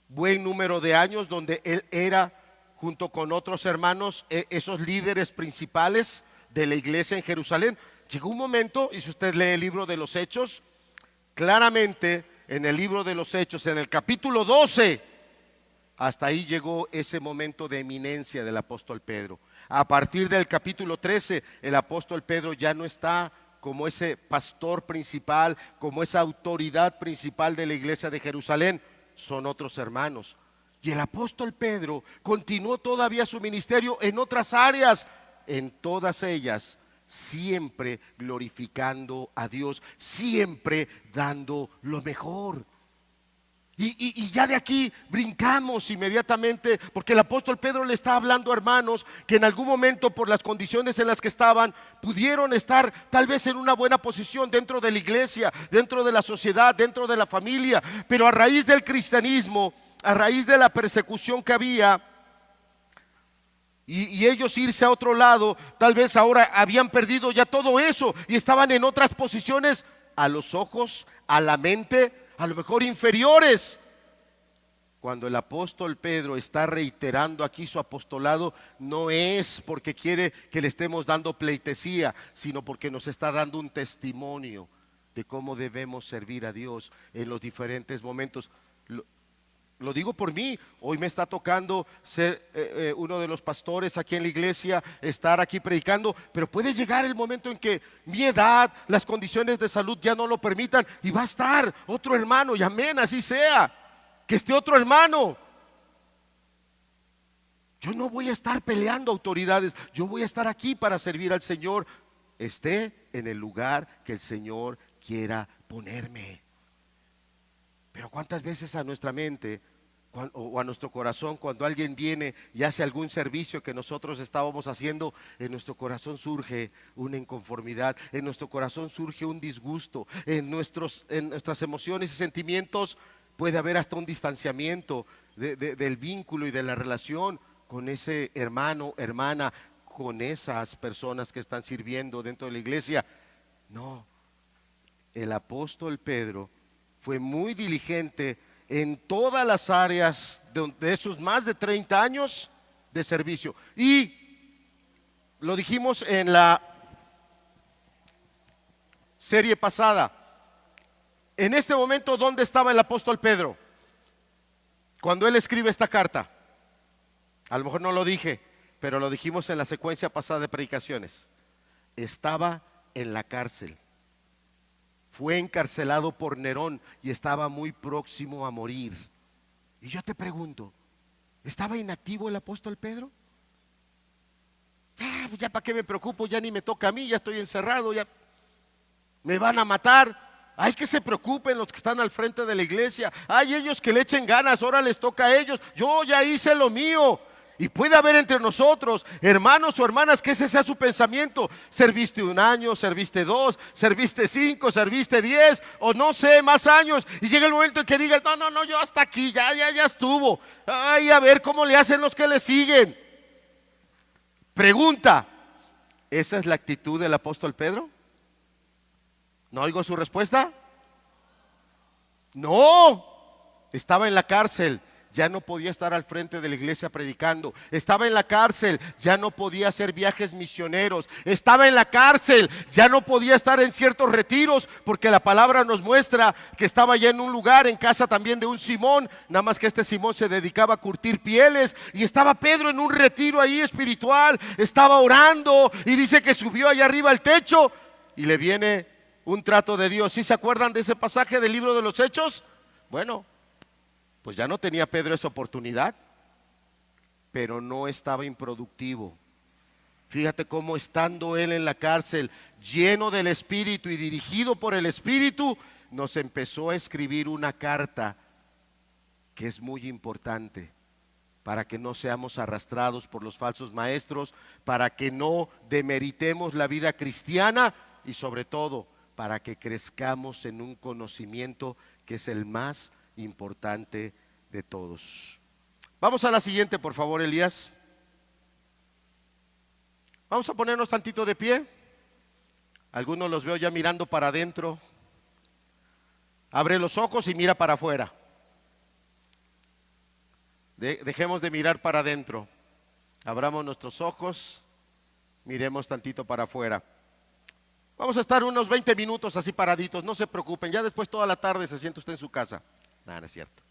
buen número de años donde él era, junto con otros hermanos, esos líderes principales de la iglesia en Jerusalén. Llegó un momento, y si usted lee el libro de los Hechos, claramente en el libro de los Hechos, en el capítulo 12, hasta ahí llegó ese momento de eminencia del apóstol Pedro. A partir del capítulo 13, el apóstol Pedro ya no está como ese pastor principal, como esa autoridad principal de la iglesia de Jerusalén. Son otros hermanos. Y el apóstol Pedro continuó todavía su ministerio en otras áreas, en todas ellas, siempre glorificando a Dios, siempre dando lo mejor. Y ya de aquí brincamos inmediatamente, porque el apóstol Pedro le está hablando a hermanos que en algún momento, por las condiciones en las que estaban, pudieron estar tal vez en una buena posición dentro de la iglesia, dentro de la sociedad, dentro de la familia, pero a raíz del cristianismo, a raíz de la persecución que había, y ellos irse a otro lado, tal vez ahora habían perdido ya todo eso y estaban en otras posiciones a los ojos, a la mente, a lo mejor inferiores. Cuando el apóstol Pedro está reiterando aquí su apostolado, no es porque quiere que le estemos dando pleitesía, sino porque nos está dando un testimonio de cómo debemos servir a Dios en los diferentes momentos. Lo digo por mí, hoy me está tocando ser uno de los pastores aquí en la iglesia, estar aquí predicando, pero puede llegar el momento en que mi edad, las condiciones de salud ya no lo permitan y va a estar otro hermano, y amén, así sea, que esté otro hermano. Yo no voy a estar peleando autoridades, yo voy a estar aquí para servir al Señor, esté en el lugar que el Señor quiera ponerme. Pero cuántas veces a nuestra mente o a nuestro corazón, cuando alguien viene y hace algún servicio que nosotros estábamos haciendo, en nuestro corazón surge una inconformidad, en nuestro corazón surge un disgusto, en nuestras emociones y sentimientos puede haber hasta un distanciamiento del vínculo y de la relación con ese hermano, hermana, con esas personas que están sirviendo dentro de la iglesia. No, el apóstol Pedro fue muy diligente en todas las áreas de esos más de 30 años de servicio. Y lo dijimos en la serie pasada. En este momento, ¿dónde estaba el apóstol Pedro? Cuando él escribe esta carta. A lo mejor no lo dije, pero lo dijimos en la secuencia pasada de predicaciones. Estaba en la cárcel. Fue encarcelado por Nerón y estaba muy próximo a morir. Y yo te pregunto, ¿estaba inactivo el apóstol Pedro? Pues ya para qué me preocupo, ya ni me toca a mí, ya estoy encerrado, ya me van a matar. Hay que se preocupen los que están al frente de la iglesia. Hay ellos que le echen ganas, ahora les toca a ellos. Yo ya hice lo mío. Y puede haber entre nosotros hermanos o hermanas que ese sea su pensamiento. Serviste 1 año, serviste 2, serviste 5, serviste 10 o no sé, más años. Y llega el momento en que digas, no, yo hasta aquí, ya estuvo. Ay, a ver cómo le hacen los que le siguen. Pregunta, ¿esa es la actitud del apóstol Pedro? ¿No oigo su respuesta? No, estaba en la cárcel. Ya no podía estar al frente de la iglesia predicando. Estaba en la cárcel, ya no podía hacer viajes misioneros. Estaba en la cárcel, ya no podía estar en ciertos retiros, porque la palabra nos muestra que estaba ya en un lugar, en casa también de un Simón, nada más que este Simón se dedicaba a curtir pieles. Y estaba Pedro en un retiro ahí espiritual, estaba orando y dice que subió allá arriba al techo y le viene un trato de Dios. ¿Sí se acuerdan de ese pasaje del libro de los Hechos? Bueno, pues ya no tenía Pedro esa oportunidad, pero no estaba improductivo. Fíjate cómo estando él en la cárcel, lleno del Espíritu y dirigido por el Espíritu, nos empezó a escribir una carta que es muy importante para que no seamos arrastrados por los falsos maestros, para que no demeritemos la vida cristiana y sobre todo para que crezcamos en un conocimiento que es el más importante de todos. Vamos a la siguiente, por favor, Elías. Vamos a ponernos tantito de pie. Algunos los veo ya mirando para adentro. Abre los ojos y mira para afuera. Dejemos de mirar para adentro. Abramos nuestros ojos, miremos tantito para afuera. Vamos a estar unos 20 minutos así paraditos, no se preocupen, ya después toda la tarde se siente usted en su casa. No es cierto.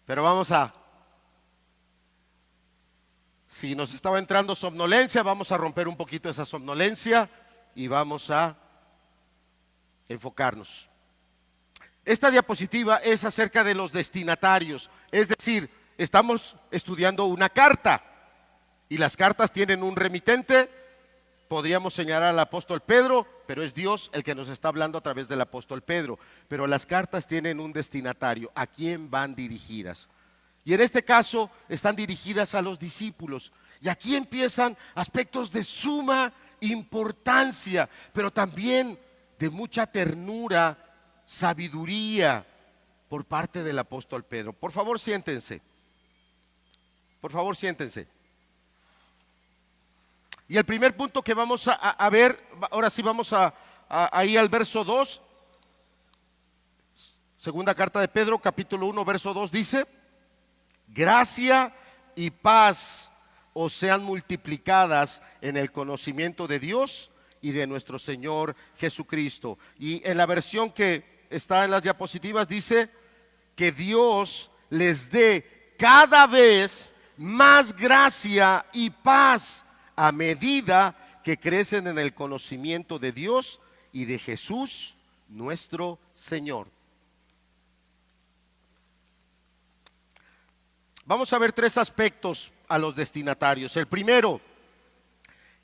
Pero vamos a si nos estaba entrando somnolencia, vamos a romper un poquito esa somnolencia y vamos a enfocarnos. Esta diapositiva es acerca de los destinatarios, es decir, estamos estudiando una carta y las cartas tienen un remitente. Podríamos señalar al apóstol Pedro, pero es Dios el que nos está hablando a través del apóstol Pedro. Pero las cartas tienen un destinatario, ¿a quién van dirigidas? Y en este caso están dirigidas a los discípulos. Y aquí empiezan aspectos de suma importancia, pero también de mucha ternura, sabiduría por parte del apóstol Pedro. Por favor, siéntense. Por favor, siéntense. Y el primer punto que vamos a ver, ahora sí vamos ahí al verso 2. Segunda carta de Pedro, capítulo 1, verso 2 dice: gracia y paz os sean multiplicadas en el conocimiento de Dios y de nuestro Señor Jesucristo. Y en la versión que está en las diapositivas dice que Dios les dé cada vez más gracia y paz a medida que crecen en el conocimiento de Dios y de Jesús nuestro Señor. Vamos a ver tres aspectos a los destinatarios. El primero,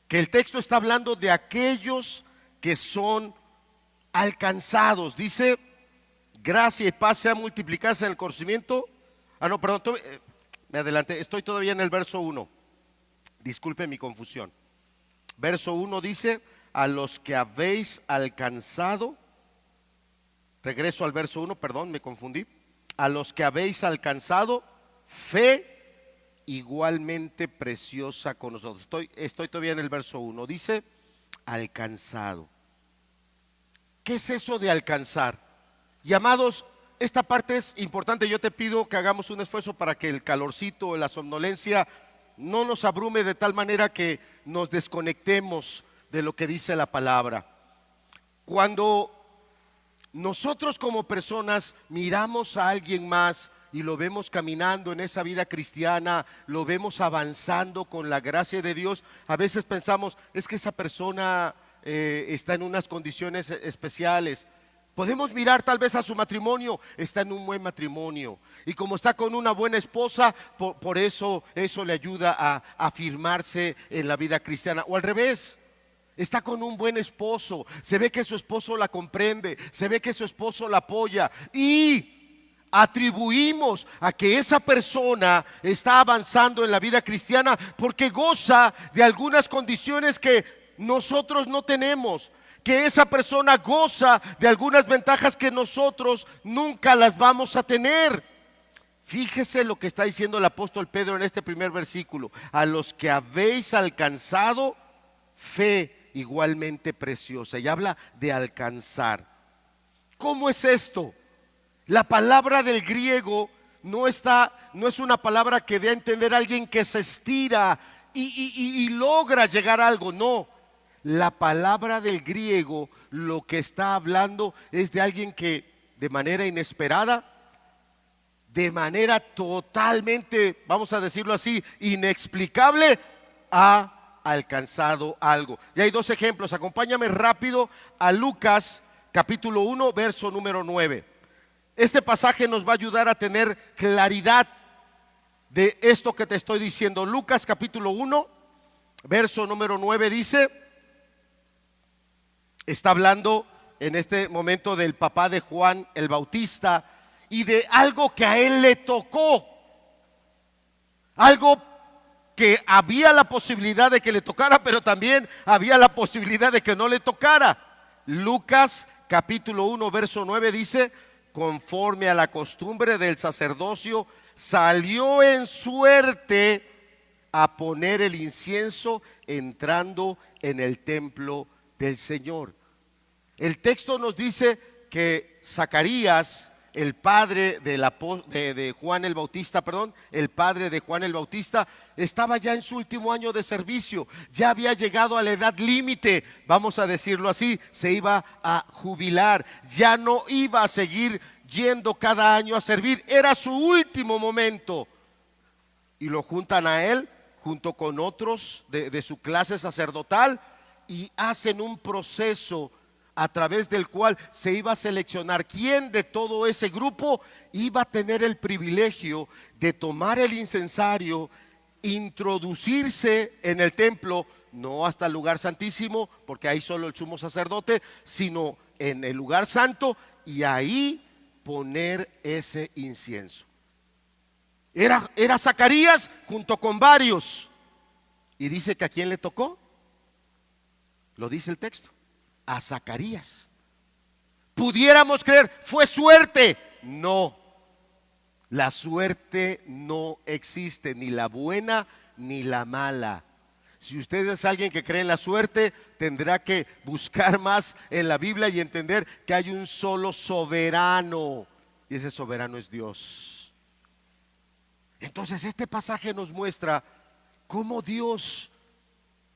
que el texto está hablando de aquellos que son alcanzados. Dice, gracia y paz sean multiplicadas en el conocimiento. No, perdón, me adelanté, estoy todavía en el verso 1. Disculpe mi confusión. Verso 1 dice, a los que habéis alcanzado. Regreso al verso 1, perdón, me confundí. A los que habéis alcanzado fe igualmente preciosa con nosotros. Estoy todavía en el verso 1. Dice, alcanzado. ¿Qué es eso de alcanzar? Y amados, esta parte es importante. Yo te pido que hagamos un esfuerzo para que el calorcito, la somnolencia no nos abrume de tal manera que nos desconectemos de lo que dice la palabra. Cuando nosotros como personas miramos a alguien más y lo vemos caminando en esa vida cristiana, lo vemos avanzando con la gracia de Dios, a veces pensamos, es que esa persona está en unas condiciones especiales. Podemos mirar tal vez a su matrimonio, está en un buen matrimonio. Y como está con una buena esposa, por eso le ayuda a afirmarse en la vida cristiana. O al revés, está con un buen esposo, se ve que su esposo la comprende, se ve que su esposo la apoya. Y atribuimos a que esa persona está avanzando en la vida cristiana porque goza de algunas condiciones que nosotros no tenemos, que esa persona goza de algunas ventajas que nosotros nunca las vamos a tener. Fíjese lo que está diciendo el apóstol Pedro en este primer versículo: a los que habéis alcanzado fe igualmente preciosa. Y habla de alcanzar. ¿Cómo es esto? La palabra del griego no es una palabra que dé a entender a alguien que se estira y logra llegar a algo. No, la palabra del griego lo que está hablando es de alguien que de manera inesperada, de manera totalmente, vamos a decirlo así, inexplicable, ha alcanzado algo. Y hay dos ejemplos. Acompáñame rápido a Lucas capítulo 1, verso número 9. Este pasaje nos va a ayudar a tener claridad de esto que te estoy diciendo. Lucas capítulo 1, verso número 9 dice, está hablando en este momento del papá de Juan el Bautista y de algo que a él le tocó, algo que había la posibilidad de que le tocara, pero también había la posibilidad de que no le tocara. Lucas capítulo 1, verso 9 dice, conforme a la costumbre del sacerdocio, salió en suerte a poner el incienso entrando en el templo del Señor. El texto nos dice que Zacarías, el padre de Juan el Bautista, el padre de Juan el Bautista, estaba ya en su último año de servicio, ya había llegado a la edad límite, vamos a decirlo así, se iba a jubilar, ya no iba a seguir yendo cada año a servir, era su último momento. Y lo juntan a él junto con otros de su clase sacerdotal y hacen un proceso a través del cual se iba a seleccionar quién de todo ese grupo iba a tener el privilegio de tomar el incensario, introducirse en el templo, no hasta el lugar santísimo, porque ahí solo el sumo sacerdote, sino en el lugar santo, y ahí poner ese incienso. Era Zacarías junto con varios. Y dice que ¿a quién le tocó? Lo dice el texto, a Zacarías. Pudiéramos creer, fue suerte. No, la suerte no existe, ni la buena ni la mala. Si usted es alguien que cree en la suerte, tendrá que buscar más en la Biblia y entender que hay un solo soberano, y ese soberano es Dios. Entonces este pasaje nos muestra cómo Dios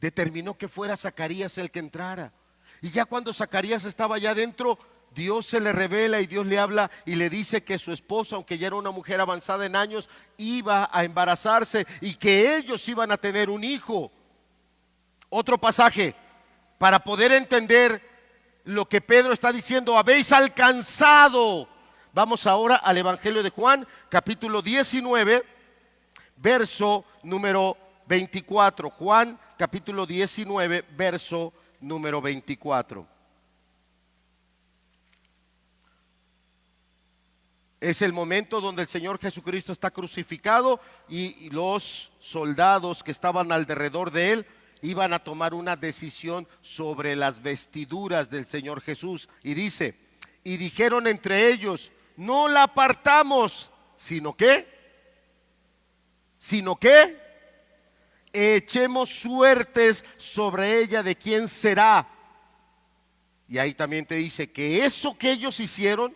determinó que fuera Zacarías el que entrara. Y ya cuando Zacarías estaba allá adentro, Dios se le revela y Dios le habla y le dice que su esposa, aunque ya era una mujer avanzada en años, iba a embarazarse y que ellos iban a tener un hijo. Otro pasaje, para poder entender lo que Pedro está diciendo, habéis alcanzado. Vamos ahora al Evangelio de Juan, capítulo 19, verso número 24. Juan, capítulo 19, verso número 24. Es el momento donde el Señor Jesucristo está crucificado y los soldados que estaban alrededor de él iban a tomar una decisión sobre las vestiduras del Señor Jesús. Y dice, y dijeron entre ellos, no la apartamos, sino que echemos suertes sobre ella de quién será. Y ahí también te dice que eso que ellos hicieron,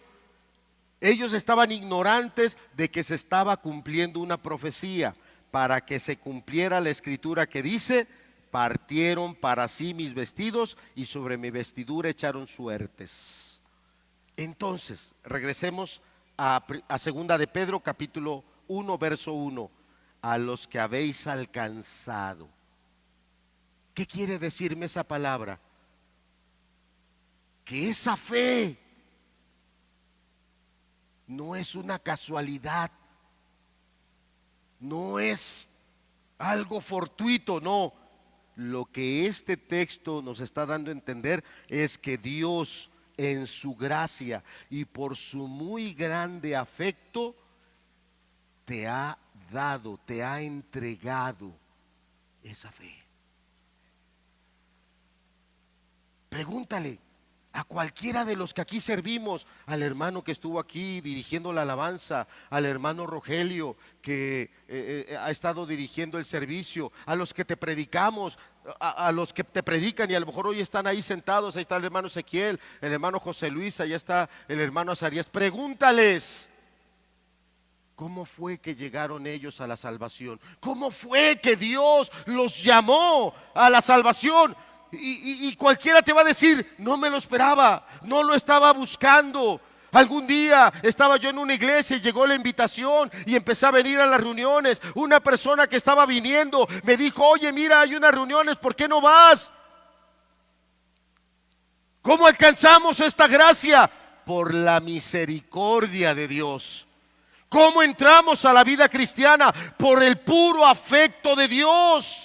ellos estaban ignorantes de que se estaba cumpliendo una profecía, para que se cumpliera la escritura que dice, partieron para sí mis vestidos y sobre mi vestidura echaron suertes. Entonces, regresemos a segunda de Pedro, capítulo 1, verso 1. A los que habéis alcanzado. ¿Qué quiere decirme esa palabra? Que esa fe no es una casualidad, no es algo fortuito, no. Lo que este texto nos está dando a entender es que Dios, en su gracia y por su muy grande afecto, te ha dado, te ha entregado esa fe. Pregúntale a cualquiera de los que aquí servimos, al hermano que estuvo aquí dirigiendo la alabanza, al hermano Rogelio que ha estado dirigiendo el servicio, a los que te predicamos, a los que te predican y a lo mejor hoy están ahí sentados. Ahí está el hermano Ezequiel, el hermano José Luis, allá está el hermano Azarías. Pregúntales, ¿cómo fue que llegaron ellos a la salvación? ¿Cómo fue que Dios los llamó a la salvación? Y cualquiera te va a decir, no me lo esperaba, no lo estaba buscando. Algún día estaba yo en una iglesia y llegó la invitación y empecé a venir a las reuniones. Una persona que estaba viniendo me dijo, oye, mira, hay unas reuniones, ¿por qué no vas? ¿Cómo alcanzamos esta gracia? Por la misericordia de Dios. ¿Cómo entramos a la vida cristiana? Por el puro afecto de Dios.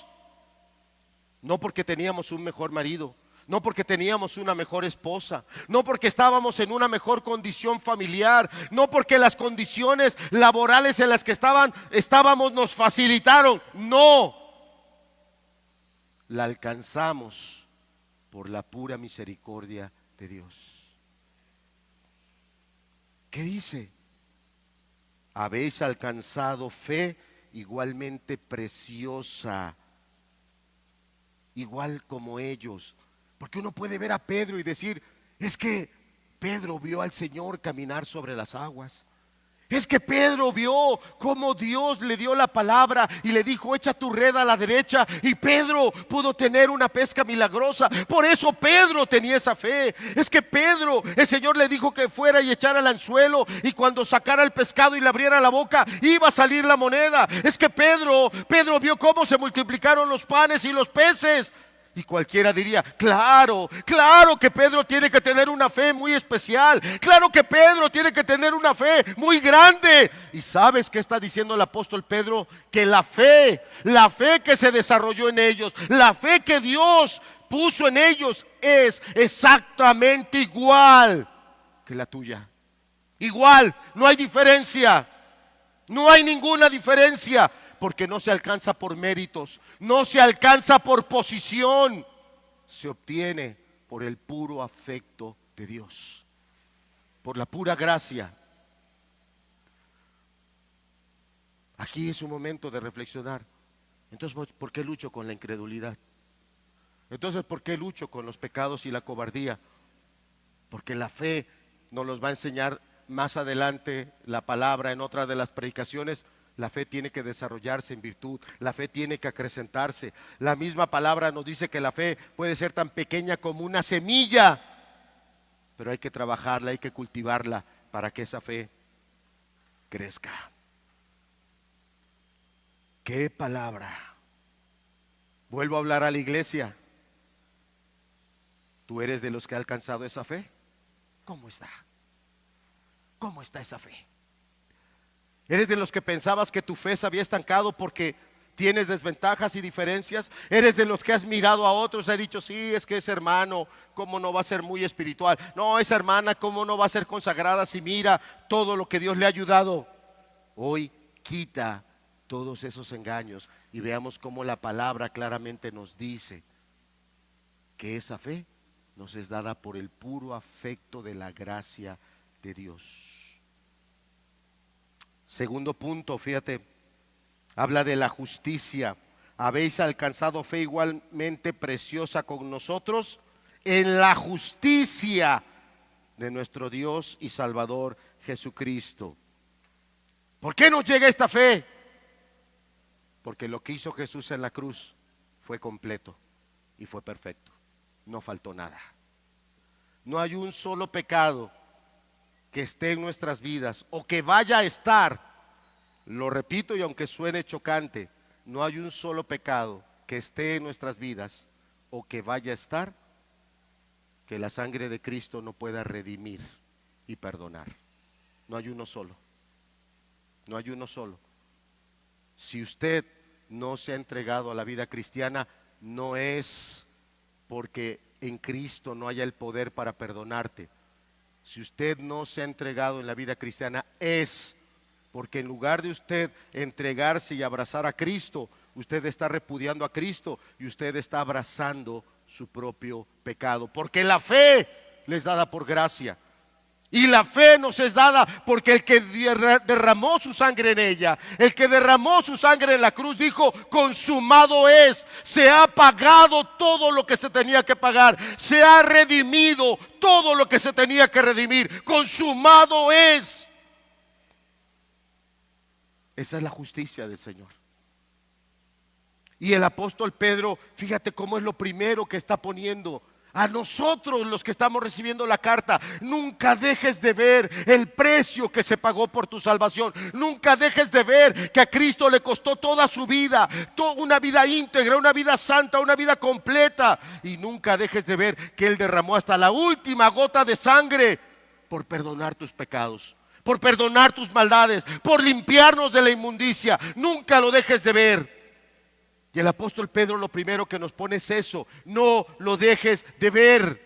No porque teníamos un mejor marido, no porque teníamos una mejor esposa, no porque estábamos en una mejor condición familiar, no porque las condiciones laborales en las que estábamos nos facilitaron. No, la alcanzamos por la pura misericordia de Dios. ¿Qué dice? Habéis alcanzado fe igualmente preciosa, igual como ellos. Porque uno puede ver a Pedro y decir, es que Pedro vio al Señor caminar sobre las aguas. Es que Pedro vio cómo Dios le dio la palabra y le dijo: echa tu red a la derecha, y Pedro pudo tener una pesca milagrosa. Por eso Pedro tenía esa fe. Es que Pedro, el Señor le dijo que fuera y echara el anzuelo, y cuando sacara el pescado y le abriera la boca, iba a salir la moneda. Es que Pedro vio cómo se multiplicaron los panes y los peces. Y cualquiera diría: claro que Pedro tiene que tener una fe muy especial. Claro que Pedro tiene que tener una fe muy grande. ¿Y sabes qué está diciendo el apóstol Pedro? Que la fe que se desarrolló en ellos, la fe que Dios puso en ellos, es exactamente igual que la tuya. Igual, no hay diferencia. No hay ninguna diferencia. Porque no se alcanza por méritos, no se alcanza por posición, se obtiene por el puro afecto de Dios, por la pura gracia. Aquí es un momento de reflexionar. Entonces, ¿por qué lucho con la incredulidad? Entonces, ¿por qué lucho con los pecados y la cobardía? Porque la fe nos los va a enseñar más adelante la palabra en otra de las predicaciones. La fe tiene que desarrollarse en virtud, la fe tiene que acrecentarse. La misma palabra nos dice que la fe puede ser tan pequeña como una semilla, pero hay que trabajarla, hay que cultivarla para que esa fe crezca. ¿Qué palabra? Vuelvo a hablar a la iglesia. ¿Tú eres de los que ha alcanzado esa fe? ¿Cómo está? ¿Cómo está esa fe? ¿Eres de los que pensabas que tu fe se había estancado porque tienes desventajas y diferencias? ¿Eres de los que has mirado a otros y has dicho: sí, es que ese hermano, ¿cómo no va a ser muy espiritual? No, esa hermana, ¿cómo no va a ser consagrada si mira todo lo que Dios le ha ayudado? Hoy quita todos esos engaños y veamos cómo la palabra claramente nos dice que esa fe nos es dada por el puro afecto de la gracia de Dios. Segundo punto, fíjate, habla de la justicia. ¿Habéis alcanzado fe igualmente preciosa con nosotros? En la justicia de nuestro Dios y Salvador Jesucristo. ¿Por qué nos llega esta fe? Porque lo que hizo Jesús en la cruz fue completo y fue perfecto. No faltó nada. No hay un solo pecado que esté en nuestras vidas o que vaya a estar. Lo repito, y aunque suene chocante, no hay un solo pecado que esté en nuestras vidas o que vaya a estar que la sangre de Cristo no pueda redimir y perdonar. No hay uno solo. No hay uno solo. Si usted no se ha entregado a la vida cristiana, no es porque en Cristo no haya el poder para perdonarte. Si usted no se ha entregado en la vida cristiana, es porque en lugar de usted entregarse y abrazar a Cristo, usted está repudiando a Cristo y usted está abrazando su propio pecado. Porque la fe les dada por gracia. Y la fe nos es dada porque el que derramó su sangre en ella, el que derramó su sangre en la cruz, dijo: consumado es, se ha pagado todo lo que se tenía que pagar, se ha redimido todo lo que se tenía que redimir, consumado es. Esa es la justicia del Señor. Y el apóstol Pedro, fíjate cómo es lo primero que está poniendo a nosotros los que estamos recibiendo la carta. Nunca dejes de ver el precio que se pagó por tu salvación. Nunca dejes de ver que a Cristo le costó toda su vida, una vida íntegra, una vida santa, una vida completa. Y nunca dejes de ver que Él derramó hasta la última gota de sangre por perdonar tus pecados, por perdonar tus maldades, por limpiarnos de la inmundicia. Nunca lo dejes de ver. Y el apóstol Pedro lo primero que nos pone es eso: no lo dejes de ver,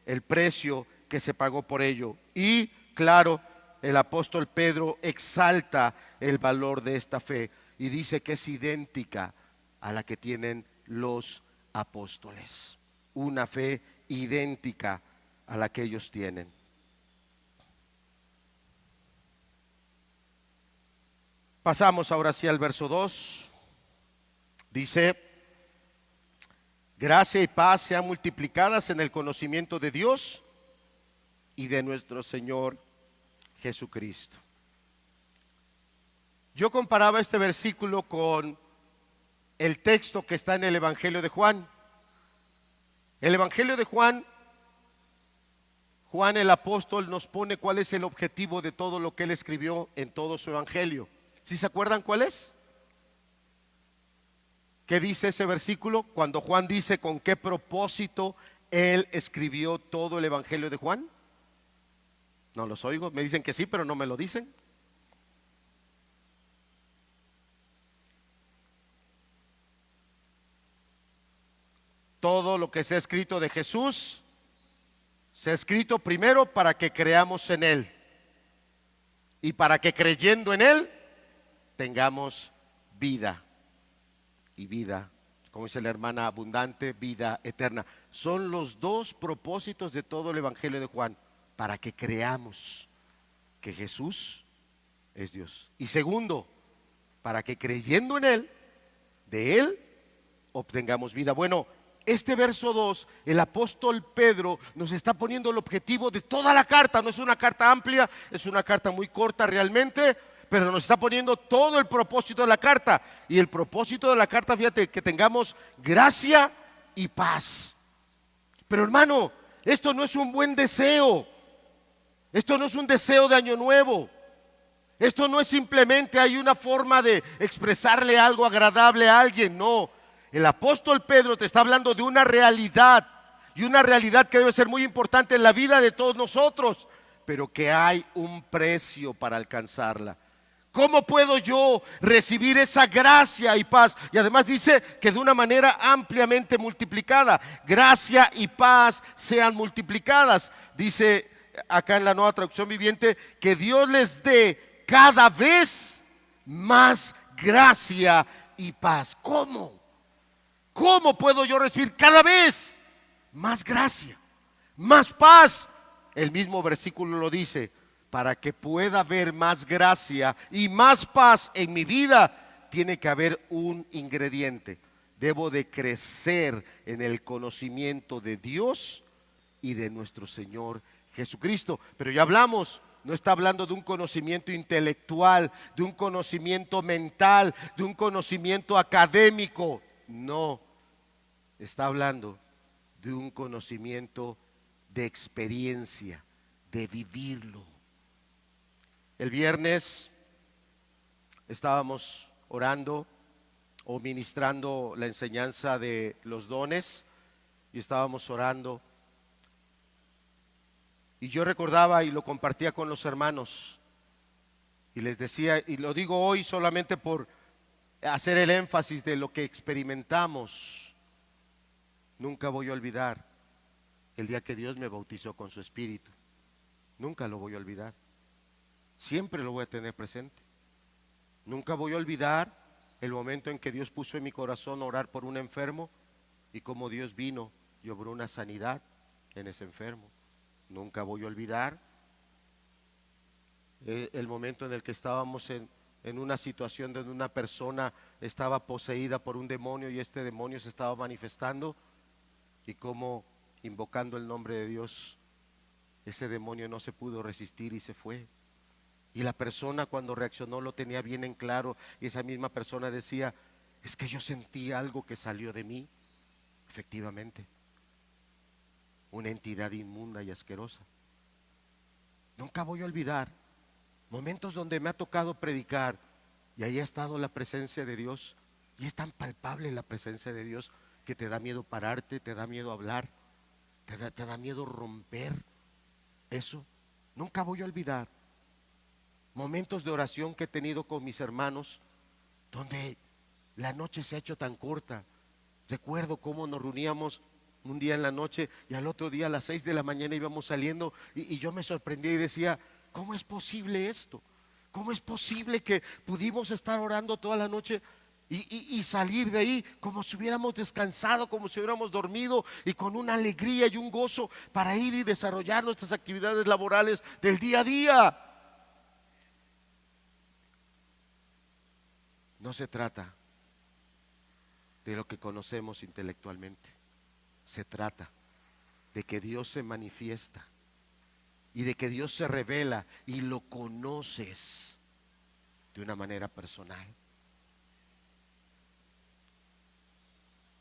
el precio que se pagó por ello. Y claro, el apóstol Pedro exalta el valor de esta fe y dice que es idéntica a la que tienen los apóstoles. Una fe idéntica a la que ellos tienen. Pasamos ahora sí al verso 2. Dice: gracia y paz sean multiplicadas en el conocimiento de Dios y de nuestro Señor Jesucristo. Yo comparaba este versículo con el texto que está en el Evangelio de Juan. El Evangelio de Juan, Juan el apóstol nos pone cuál es el objetivo de todo lo que él escribió en todo su Evangelio. ¿Sí se acuerdan cuál es? ¿Qué dice ese versículo? Cuando Juan dice con qué propósito él escribió todo el Evangelio de Juan. No los oigo, me dicen que sí, pero no me lo dicen. Todo lo que se ha escrito de Jesús se ha escrito primero para que creamos en Él y para que creyendo en Él tengamos vida, y vida, como dice la hermana, abundante, vida eterna. Son los dos propósitos de todo el Evangelio de Juan, para que creamos que Jesús es Dios. Y segundo, para que creyendo en Él, de Él obtengamos vida. Bueno, este verso 2, el apóstol Pedro nos está poniendo el objetivo de toda la carta. No es una carta amplia, es una carta muy corta realmente, pero nos está poniendo todo el propósito de la carta. Y el propósito de la carta, fíjate, que tengamos gracia y paz. Pero hermano, esto no es un buen deseo. Esto no es un deseo de año nuevo. Esto no es simplemente hay una forma de expresarle algo agradable a alguien, no. El apóstol Pedro te está hablando de una realidad, y una realidad que debe ser muy importante en la vida de todos nosotros, pero que hay un precio para alcanzarla. ¿Cómo puedo yo recibir esa gracia y paz? Y además dice que de una manera ampliamente multiplicada. Gracia y paz sean multiplicadas. Dice acá en la Nueva Traducción Viviente que Dios les dé cada vez más gracia y paz. ¿Cómo? ¿Cómo puedo yo recibir cada vez más gracia, más paz? El mismo versículo lo dice, para que pueda haber más gracia y más paz en mi vida, tiene que haber un ingrediente. Debo de crecer en el conocimiento de Dios y de nuestro Señor Jesucristo. Pero ya hablamos, no está hablando de un conocimiento intelectual, de un conocimiento mental, de un conocimiento académico. No, está hablando de un conocimiento de experiencia, de vivirlo. El viernes estábamos orando o ministrando la enseñanza de los dones y estábamos orando. Y yo recordaba y lo compartía con los hermanos y les decía, y lo digo hoy solamente por hacer el énfasis de lo que experimentamos. Nunca voy a olvidar el día que Dios me bautizó con su Espíritu. Nunca lo voy a olvidar. Siempre lo voy a tener presente. Nunca voy a olvidar el momento en que Dios puso en mi corazón orar por un enfermo y cómo Dios vino y obró una sanidad en ese enfermo. Nunca voy a olvidar el momento en el que estábamos en una situación donde una persona estaba poseída por un demonio y este demonio se estaba manifestando y cómo invocando el nombre de Dios ese demonio no se pudo resistir y se fue. Y la persona cuando reaccionó lo tenía bien en claro y esa misma persona decía, es que yo sentí algo que salió de mí. Efectivamente, una entidad inmunda y asquerosa. Nunca voy a olvidar momentos donde me ha tocado predicar y ahí ha estado la presencia de Dios y es tan palpable la presencia de Dios que te da miedo pararte, te da miedo hablar, te da miedo romper eso. Nunca voy a olvidar momentos de oración que he tenido con mis hermanos donde la noche se ha hecho tan corta. Recuerdo cómo nos reuníamos un día en la noche y al otro día a las 6 de la mañana íbamos saliendo y yo me sorprendía y decía, ¿cómo es posible esto? ¿Cómo es posible que pudimos estar orando toda la noche y salir de ahí como si hubiéramos descansado, como si hubiéramos dormido y con una alegría y un gozo para ir y desarrollar nuestras actividades laborales del día a día? No se trata de lo que conocemos intelectualmente. Se trata de que Dios se manifiesta y de que Dios se revela y lo conoces. de una manera personal.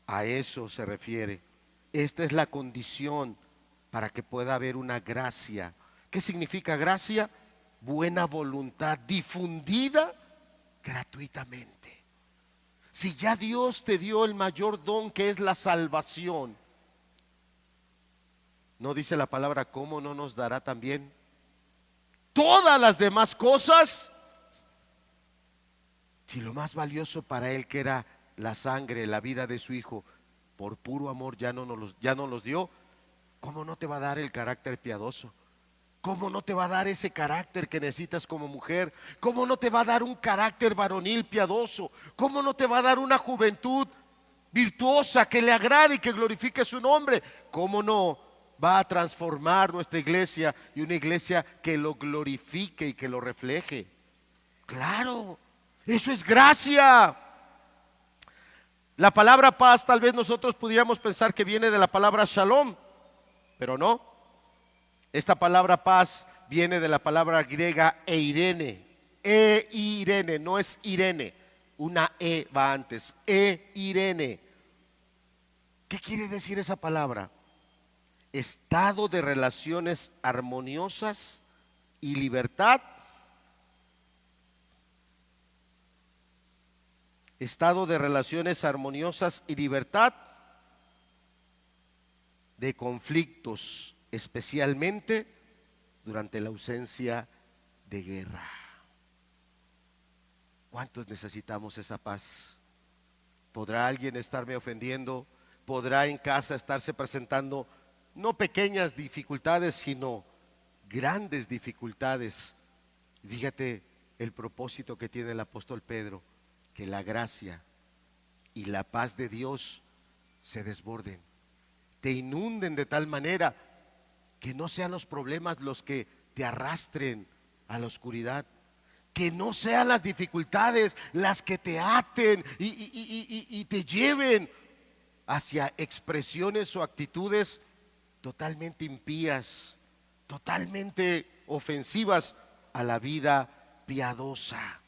A eso se refiere. Esta es la condición para que pueda haber una gracia. ¿Qué significa gracia? Buena voluntad difundida gratuitamente. Si ya Dios te dio el mayor don, que es la salvación, ¿no dice la palabra cómo no nos dará también todas las demás cosas? Si lo más valioso para Él, que era la sangre, la vida de su Hijo, por puro amor ya no los dio, ¿cómo no te va a dar el carácter piadoso? ¿Cómo no te va a dar ese carácter que necesitas como mujer? ¿Cómo no te va a dar un carácter varonil piadoso? ¿Cómo no te va a dar una juventud virtuosa que le agrade y que glorifique su nombre? ¿Cómo no va a transformar nuestra iglesia y una iglesia que lo glorifique y que lo refleje? Claro, eso es gracia. La palabra paz, tal vez nosotros pudiéramos pensar que viene de la palabra shalom, pero no. Esta palabra paz viene de la palabra griega eirene. Eirene, no es Irene, una E va antes. Eirene. ¿Qué quiere decir esa palabra? Estado de relaciones armoniosas y libertad. Estado de relaciones armoniosas y libertad de conflictos, especialmente durante la ausencia de guerra. ¿Cuántos necesitamos esa paz? ¿Podrá alguien estarme ofendiendo? ¿Podrá en casa estarse presentando no pequeñas dificultades, sino grandes dificultades? Fíjate el propósito que tiene el apóstol Pedro: que la gracia y la paz de Dios se desborden, te inunden de tal manera que no sean los problemas los que te arrastren a la oscuridad, que no sean las dificultades las que te aten y te lleven hacia expresiones o actitudes totalmente impías, totalmente ofensivas a la vida piadosa.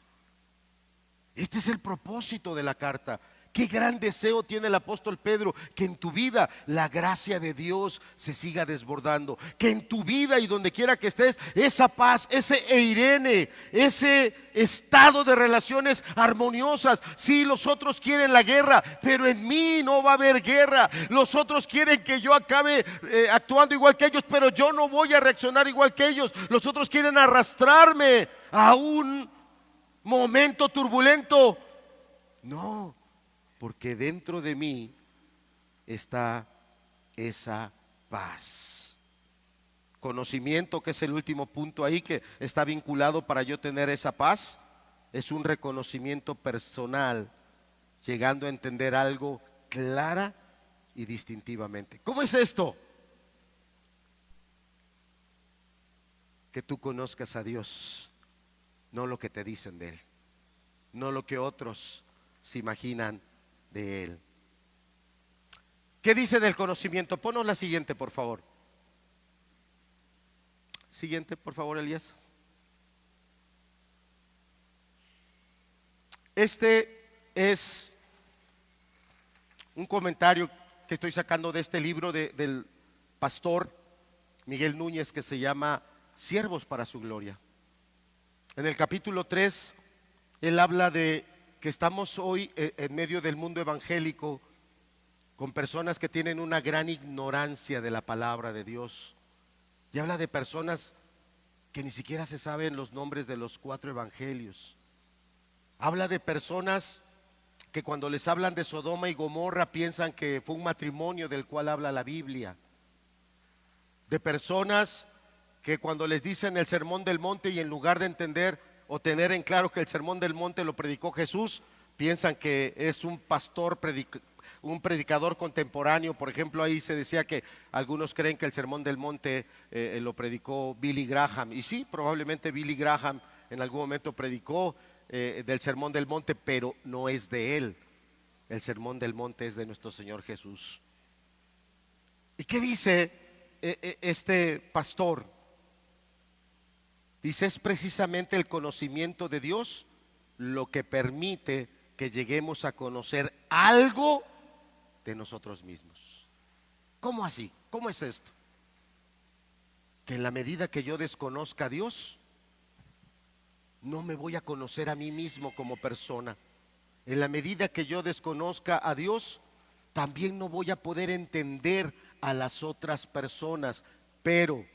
Este es el propósito de la carta. Qué gran deseo tiene el apóstol Pedro: que en tu vida la gracia de Dios se siga desbordando, que en tu vida y donde quiera que estés, esa paz, ese eirene, ese estado de relaciones armoniosas. Sí, los otros quieren la guerra, pero en mí no va a haber guerra. Los otros quieren que yo acabe actuando igual que ellos, pero yo no voy a reaccionar igual que ellos. Los otros quieren arrastrarme a un momento turbulento. No, porque dentro de mí está esa paz. Conocimiento, que es el último punto ahí que está vinculado para yo tener esa paz, es un reconocimiento personal, llegando a entender algo clara y distintivamente. ¿Cómo es esto? Que tú conozcas a Dios, no lo que te dicen de Él, no lo que otros se imaginan de Él. ¿Qué dice del conocimiento? Ponos la siguiente, por favor. Siguiente, por favor, Elías. Este es un comentario que estoy sacando de este libro del pastor Miguel Núñez, que se llama Siervos para su Gloria. En el capítulo 3, él habla de que estamos hoy en medio del mundo evangélico con personas que tienen una gran ignorancia de la palabra de Dios. Y habla de personas que ni siquiera se saben los nombres de los 4 evangelios. Habla de personas que cuando les hablan de Sodoma y Gomorra piensan que fue un matrimonio del cual habla la Biblia. De personas que cuando les dicen el sermón del monte, y en lugar de entender o tener en claro que el sermón del monte lo predicó Jesús, piensan que es un pastor, un predicador contemporáneo. Por ejemplo, ahí se decía que algunos creen que el sermón del monte lo predicó Billy Graham, y sí, probablemente Billy Graham en algún momento predicó del sermón del monte, pero no es de él. El sermón del monte es de nuestro Señor Jesús. ¿Y qué dice este pastor? Dice: es precisamente el conocimiento de Dios lo que permite que lleguemos a conocer algo de nosotros mismos. ¿Cómo así? ¿Cómo es esto? Que en la medida que yo desconozca a Dios, no me voy a conocer a mí mismo como persona. En la medida que yo desconozca a Dios, también no voy a poder entender a las otras personas. Pero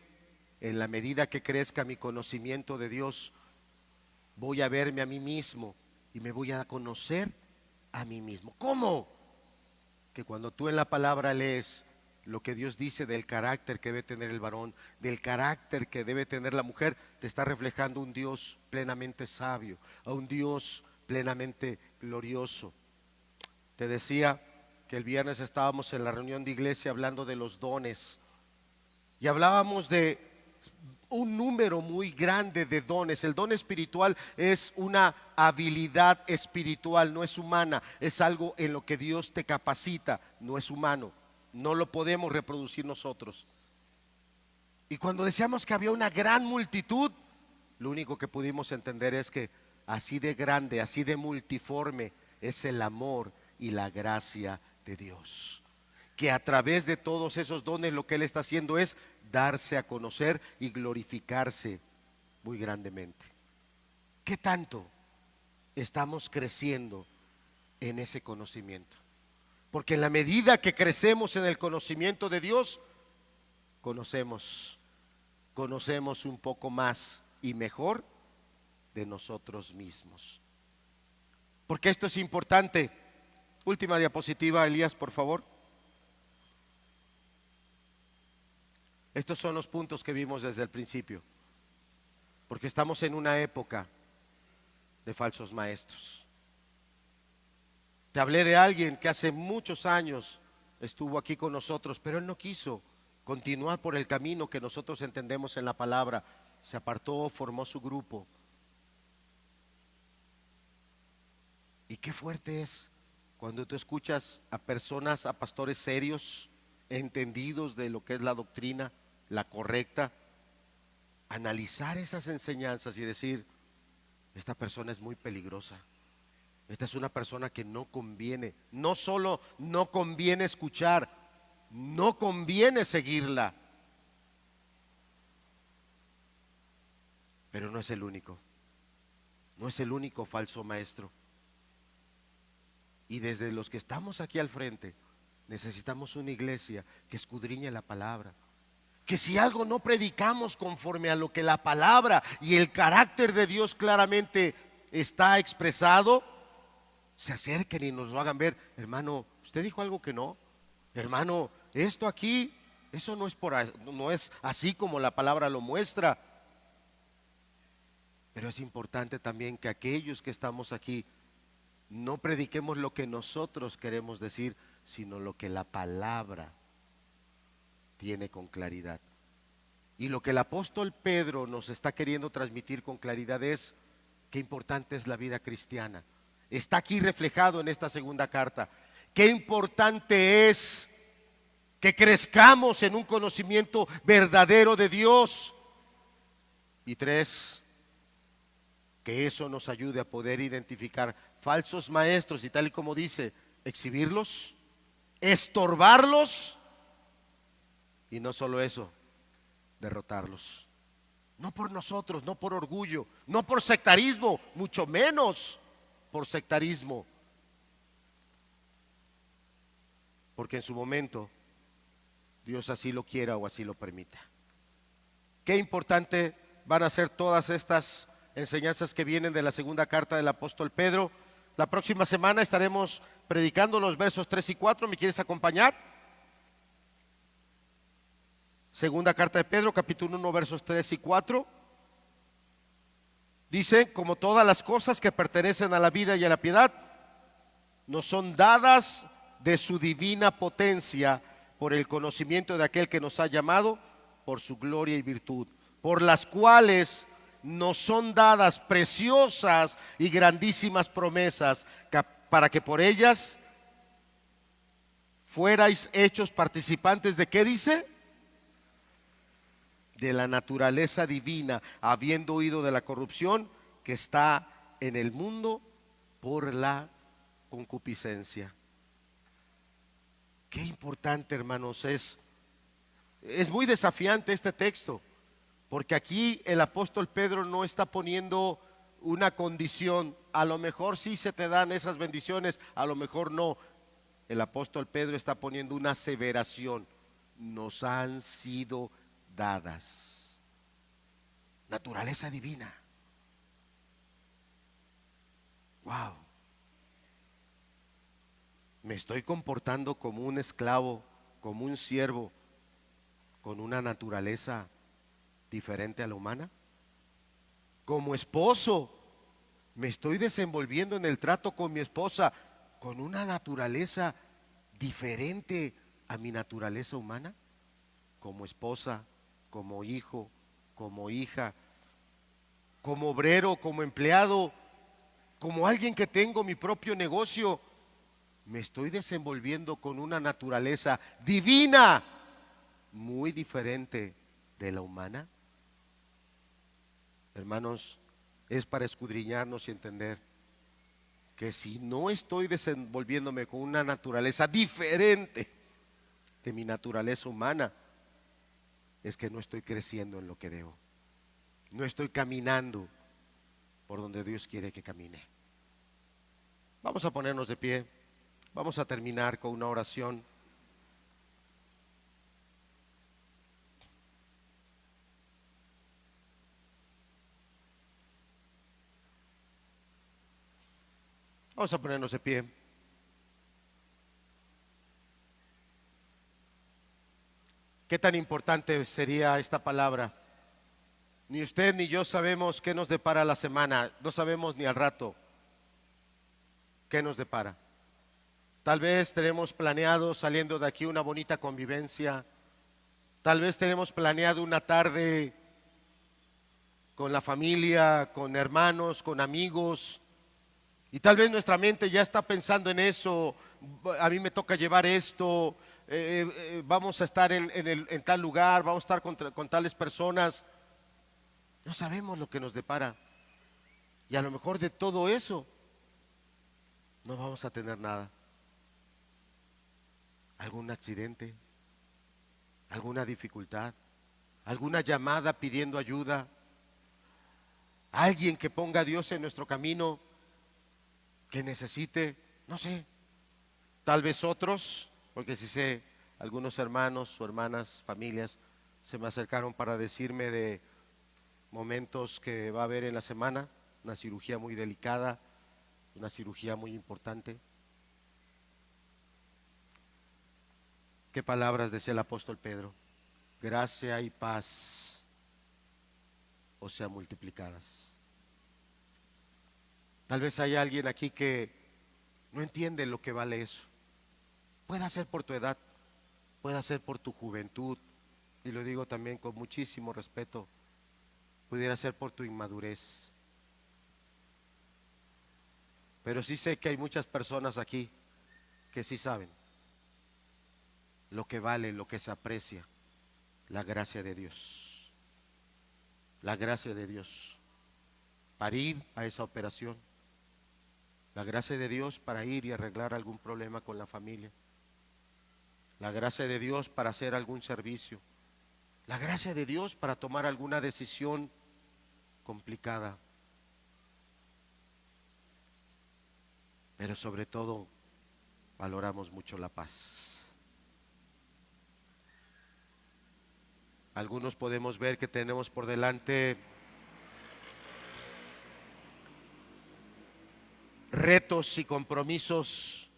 en la medida que crezca mi conocimiento de Dios, voy a verme a mí mismo y me voy a conocer a mí mismo. ¿Cómo? Que cuando tú en la palabra lees lo que Dios dice del carácter que debe tener el varón, del carácter que debe tener la mujer, te está reflejando un Dios plenamente sabio, a un Dios plenamente glorioso. Te decía que el viernes estábamos en la reunión de iglesia hablando de los dones y hablábamos de un número muy grande de dones. El don espiritual es una habilidad espiritual, no es humana, es algo en lo que Dios te capacita, no es humano, no lo podemos reproducir nosotros. Y cuando decíamos que había una gran multitud, lo único que pudimos entender es que así de grande, así de multiforme es el amor y la gracia de Dios, que a través de todos esos dones lo que Él está haciendo es darse a conocer y glorificarse muy grandemente. ¿Qué tanto estamos creciendo en ese conocimiento? Porque en la medida que crecemos en el conocimiento de Dios, conocemos un poco más y mejor de nosotros mismos. Porque esto es importante. Última diapositiva, Elías, por favor. Estos son los puntos que vimos desde el principio, porque estamos en una época de falsos maestros. Te hablé de alguien que hace muchos años estuvo aquí con nosotros, pero él no quiso continuar por el camino que nosotros entendemos en la palabra. Se apartó, formó su grupo. Y qué fuerte es cuando tú escuchas a personas, a pastores serios, entendidos de lo que es la doctrina, la correcta, analizar esas enseñanzas y decir, esta persona es muy peligrosa, esta es una persona que no conviene, no solo no conviene escuchar, no conviene seguirla. Pero no es el único, no es el único falso maestro. Y desde los que estamos aquí al frente, necesitamos una iglesia que escudriñe la palabra. Que si algo no predicamos conforme a lo que la palabra y el carácter de Dios claramente está expresado, se acerquen y nos lo hagan ver. Hermano, usted dijo algo que no. Hermano, esto aquí, eso no es así como la palabra lo muestra. Pero es importante también que aquellos que estamos aquí no prediquemos lo que nosotros queremos decir, sino lo que la palabra tiene con claridad. Y lo que el apóstol Pedro nos está queriendo transmitir con claridad es qué importante es la vida cristiana. Está aquí reflejado en esta segunda carta. Qué importante es que crezcamos en un conocimiento verdadero de Dios. Y 3, que eso nos ayude a poder identificar falsos maestros y tal y como dice, exhibirlos, estorbarlos y no solo eso, derrotarlos. No por nosotros, no por orgullo, no por sectarismo, mucho menos por sectarismo. Porque en su momento Dios así lo quiera o así lo permita. Qué importante van a ser todas estas enseñanzas que vienen de la segunda carta del apóstol Pedro. La próxima semana estaremos predicando los versos 3 y 4. ¿Me quieres acompañar? Segunda carta de Pedro, capítulo 1, versos 3 y 4. Dice, como todas las cosas que pertenecen a la vida y a la piedad, nos son dadas de su divina potencia por el conocimiento de aquel que nos ha llamado por su gloria y virtud, por las cuales nos son dadas preciosas y grandísimas promesas, para que por ellas fuerais hechos participantes de, ¿qué dice? De la naturaleza divina, habiendo huido de la corrupción que está en el mundo por la concupiscencia. Qué importante, hermanos, es muy desafiante este texto, porque aquí el apóstol Pedro no está poniendo una condición. A lo mejor sí se te dan esas bendiciones, a lo mejor no. El apóstol Pedro está poniendo una aseveración: nos han sido dadas. Naturaleza divina. Wow. Me estoy comportando como un esclavo, como un siervo, con una naturaleza diferente a la humana. Como esposo, me estoy desenvolviendo en el trato con mi esposa con una naturaleza diferente a mi naturaleza humana. Como esposa, como hijo, como hija, como obrero, como empleado, como alguien que tengo mi propio negocio, me estoy desenvolviendo con una naturaleza divina, muy diferente de la humana. Hermanos, es para escudriñarnos y entender que si no estoy desenvolviéndome con una naturaleza diferente de mi naturaleza humana, es que no estoy creciendo en lo que debo. No estoy caminando por donde Dios quiere que camine. Vamos a ponernos de pie. Vamos a terminar con una oración. Vamos a ponernos de pie. ¿Qué tan importante sería esta palabra? Ni usted ni yo sabemos qué nos depara la semana. No sabemos ni al rato qué nos depara. Tal vez tenemos planeado saliendo de aquí una bonita convivencia. Tal vez tenemos planeado una tarde con la familia, con hermanos, con amigos. Y tal vez nuestra mente ya está pensando en eso. A mí me toca llevar esto. Vamos a estar en tal lugar, vamos a estar con tales personas. No sabemos lo que nos depara. Y a lo mejor de todo eso no vamos a tener nada. ¿Algún accidente? ¿Alguna dificultad? ¿Alguna llamada pidiendo ayuda? ¿Alguien que ponga a Dios en nuestro camino que necesite? No sé. Tal vez otros, porque si sé, algunos hermanos o hermanas, familias, se me acercaron para decirme de momentos que va a haber en la semana, una cirugía muy delicada, una cirugía muy importante. ¿Qué palabras decía el apóstol Pedro? Gracia y paz os sean multiplicadas. Tal vez hay alguien aquí que no entiende lo que vale eso. Puede ser por tu edad, puede ser por tu juventud, y lo digo también con muchísimo respeto, pudiera ser por tu inmadurez. Pero sí sé que hay muchas personas aquí que sí saben lo que vale, lo que se aprecia, la gracia de Dios. La gracia de Dios para ir a esa operación. La gracia de Dios para ir y arreglar algún problema con la familia. La gracia de Dios para hacer algún servicio. La gracia de Dios para tomar alguna decisión complicada. Pero sobre todo, valoramos mucho la paz. Algunos podemos ver que tenemos por delante retos y compromisos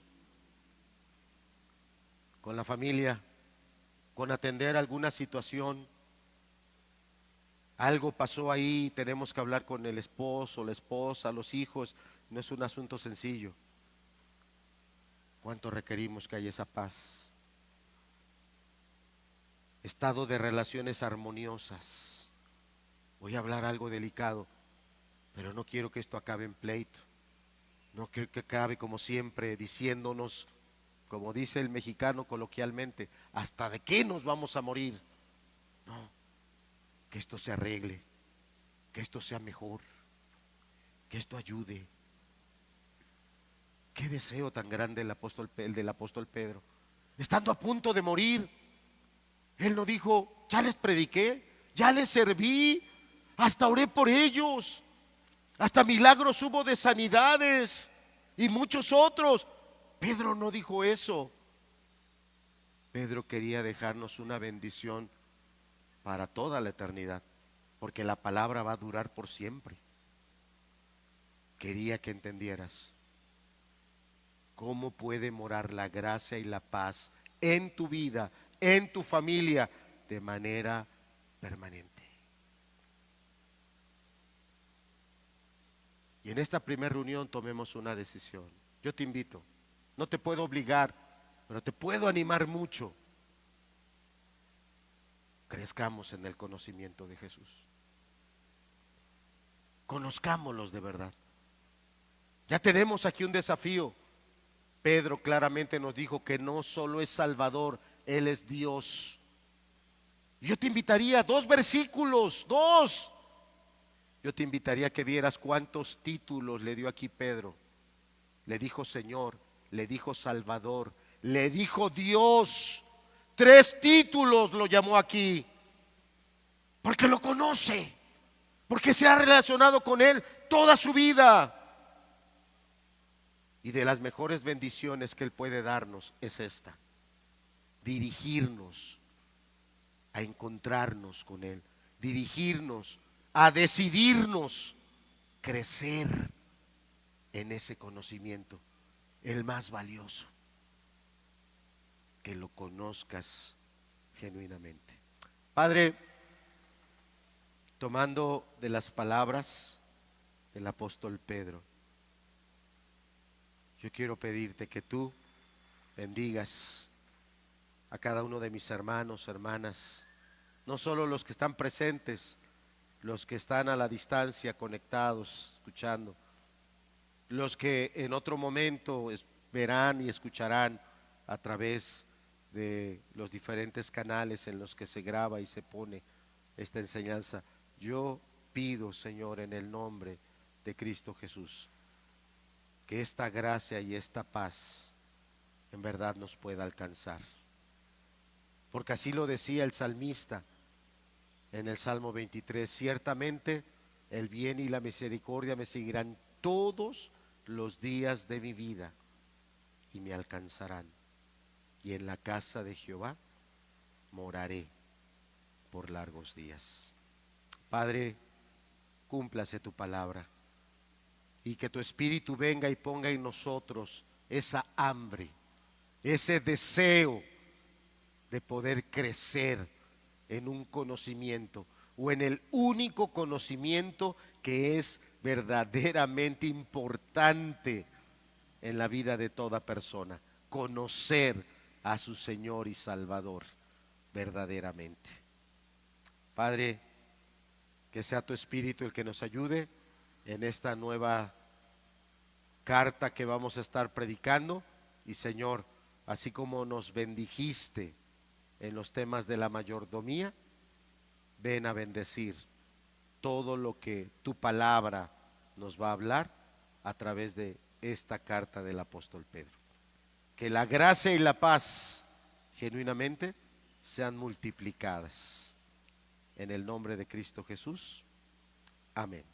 con la familia, con atender alguna situación. Algo pasó ahí, tenemos que hablar con el esposo, la esposa, los hijos. No es un asunto sencillo. ¿Cuánto requerimos que haya esa paz? Estado de relaciones armoniosas. Voy a hablar algo delicado, pero no quiero que esto acabe en pleito. No quiero que acabe como siempre diciéndonos, como dice el mexicano coloquialmente, ¿hasta de qué nos vamos a morir? No, que esto se arregle, que esto sea mejor, que esto ayude. Qué deseo tan grande el del apóstol Pedro. Estando a punto de morir, él no dijo, ya les prediqué, ya les serví, hasta oré por ellos, hasta milagros hubo de sanidades y muchos otros. Pedro no dijo eso. Pedro quería dejarnos una bendición para toda la eternidad, porque la palabra va a durar por siempre. Quería que entendieras cómo puede morar la gracia y la paz en tu vida, en tu familia, de manera permanente. Y en esta primera reunión tomemos una decisión. Yo te invito, no te puedo obligar, pero te puedo animar mucho. Crezcamos en el conocimiento de Jesús. Conozcámoslos de verdad. Ya tenemos aquí un desafío. Pedro claramente nos dijo que no solo es Salvador, Él es Dios. Yo te invitaría a 2 versículos, 2. Yo te invitaría a que vieras cuántos títulos le dio aquí Pedro. Le dijo Señor, le dijo Salvador, le dijo Dios. 3 títulos lo llamó aquí. Porque lo conoce, porque se ha relacionado con Él toda su vida. Y de las mejores bendiciones que Él puede darnos es esta: dirigirnos a encontrarnos con Él, dirigirnos a decidirnos crecer en ese conocimiento, el más valioso, que lo conozcas genuinamente. Padre, tomando de las palabras del apóstol Pedro, yo quiero pedirte que tú bendigas a cada uno de mis hermanos, hermanas, no solo los que están presentes, los que están a la distancia conectados, escuchando, los que en otro momento verán y escucharán a través de los diferentes canales en los que se graba y se pone esta enseñanza. Yo pido, Señor, en el nombre de Cristo Jesús, que esta gracia y esta paz en verdad nos pueda alcanzar. Porque así lo decía el salmista en el Salmo 23, ciertamente el bien y la misericordia me seguirán todos los días de mi vida y me alcanzarán. Y en la casa de Jehová moraré por largos días. Padre, cúmplase tu palabra y que tu Espíritu venga y ponga en nosotros esa hambre, ese deseo de poder crecer en un conocimiento o en el único conocimiento que es verdaderamente importante en la vida de toda persona: conocer a su Señor y Salvador verdaderamente. Padre, que sea tu Espíritu el que nos ayude en esta nueva carta que vamos a estar predicando. Y Señor, así como nos bendijiste en los temas de la mayordomía, ven a bendecir todo lo que tu palabra nos va a hablar a través de esta carta del apóstol Pedro. Que la gracia y la paz genuinamente sean multiplicadas. En el nombre de Cristo Jesús. Amén.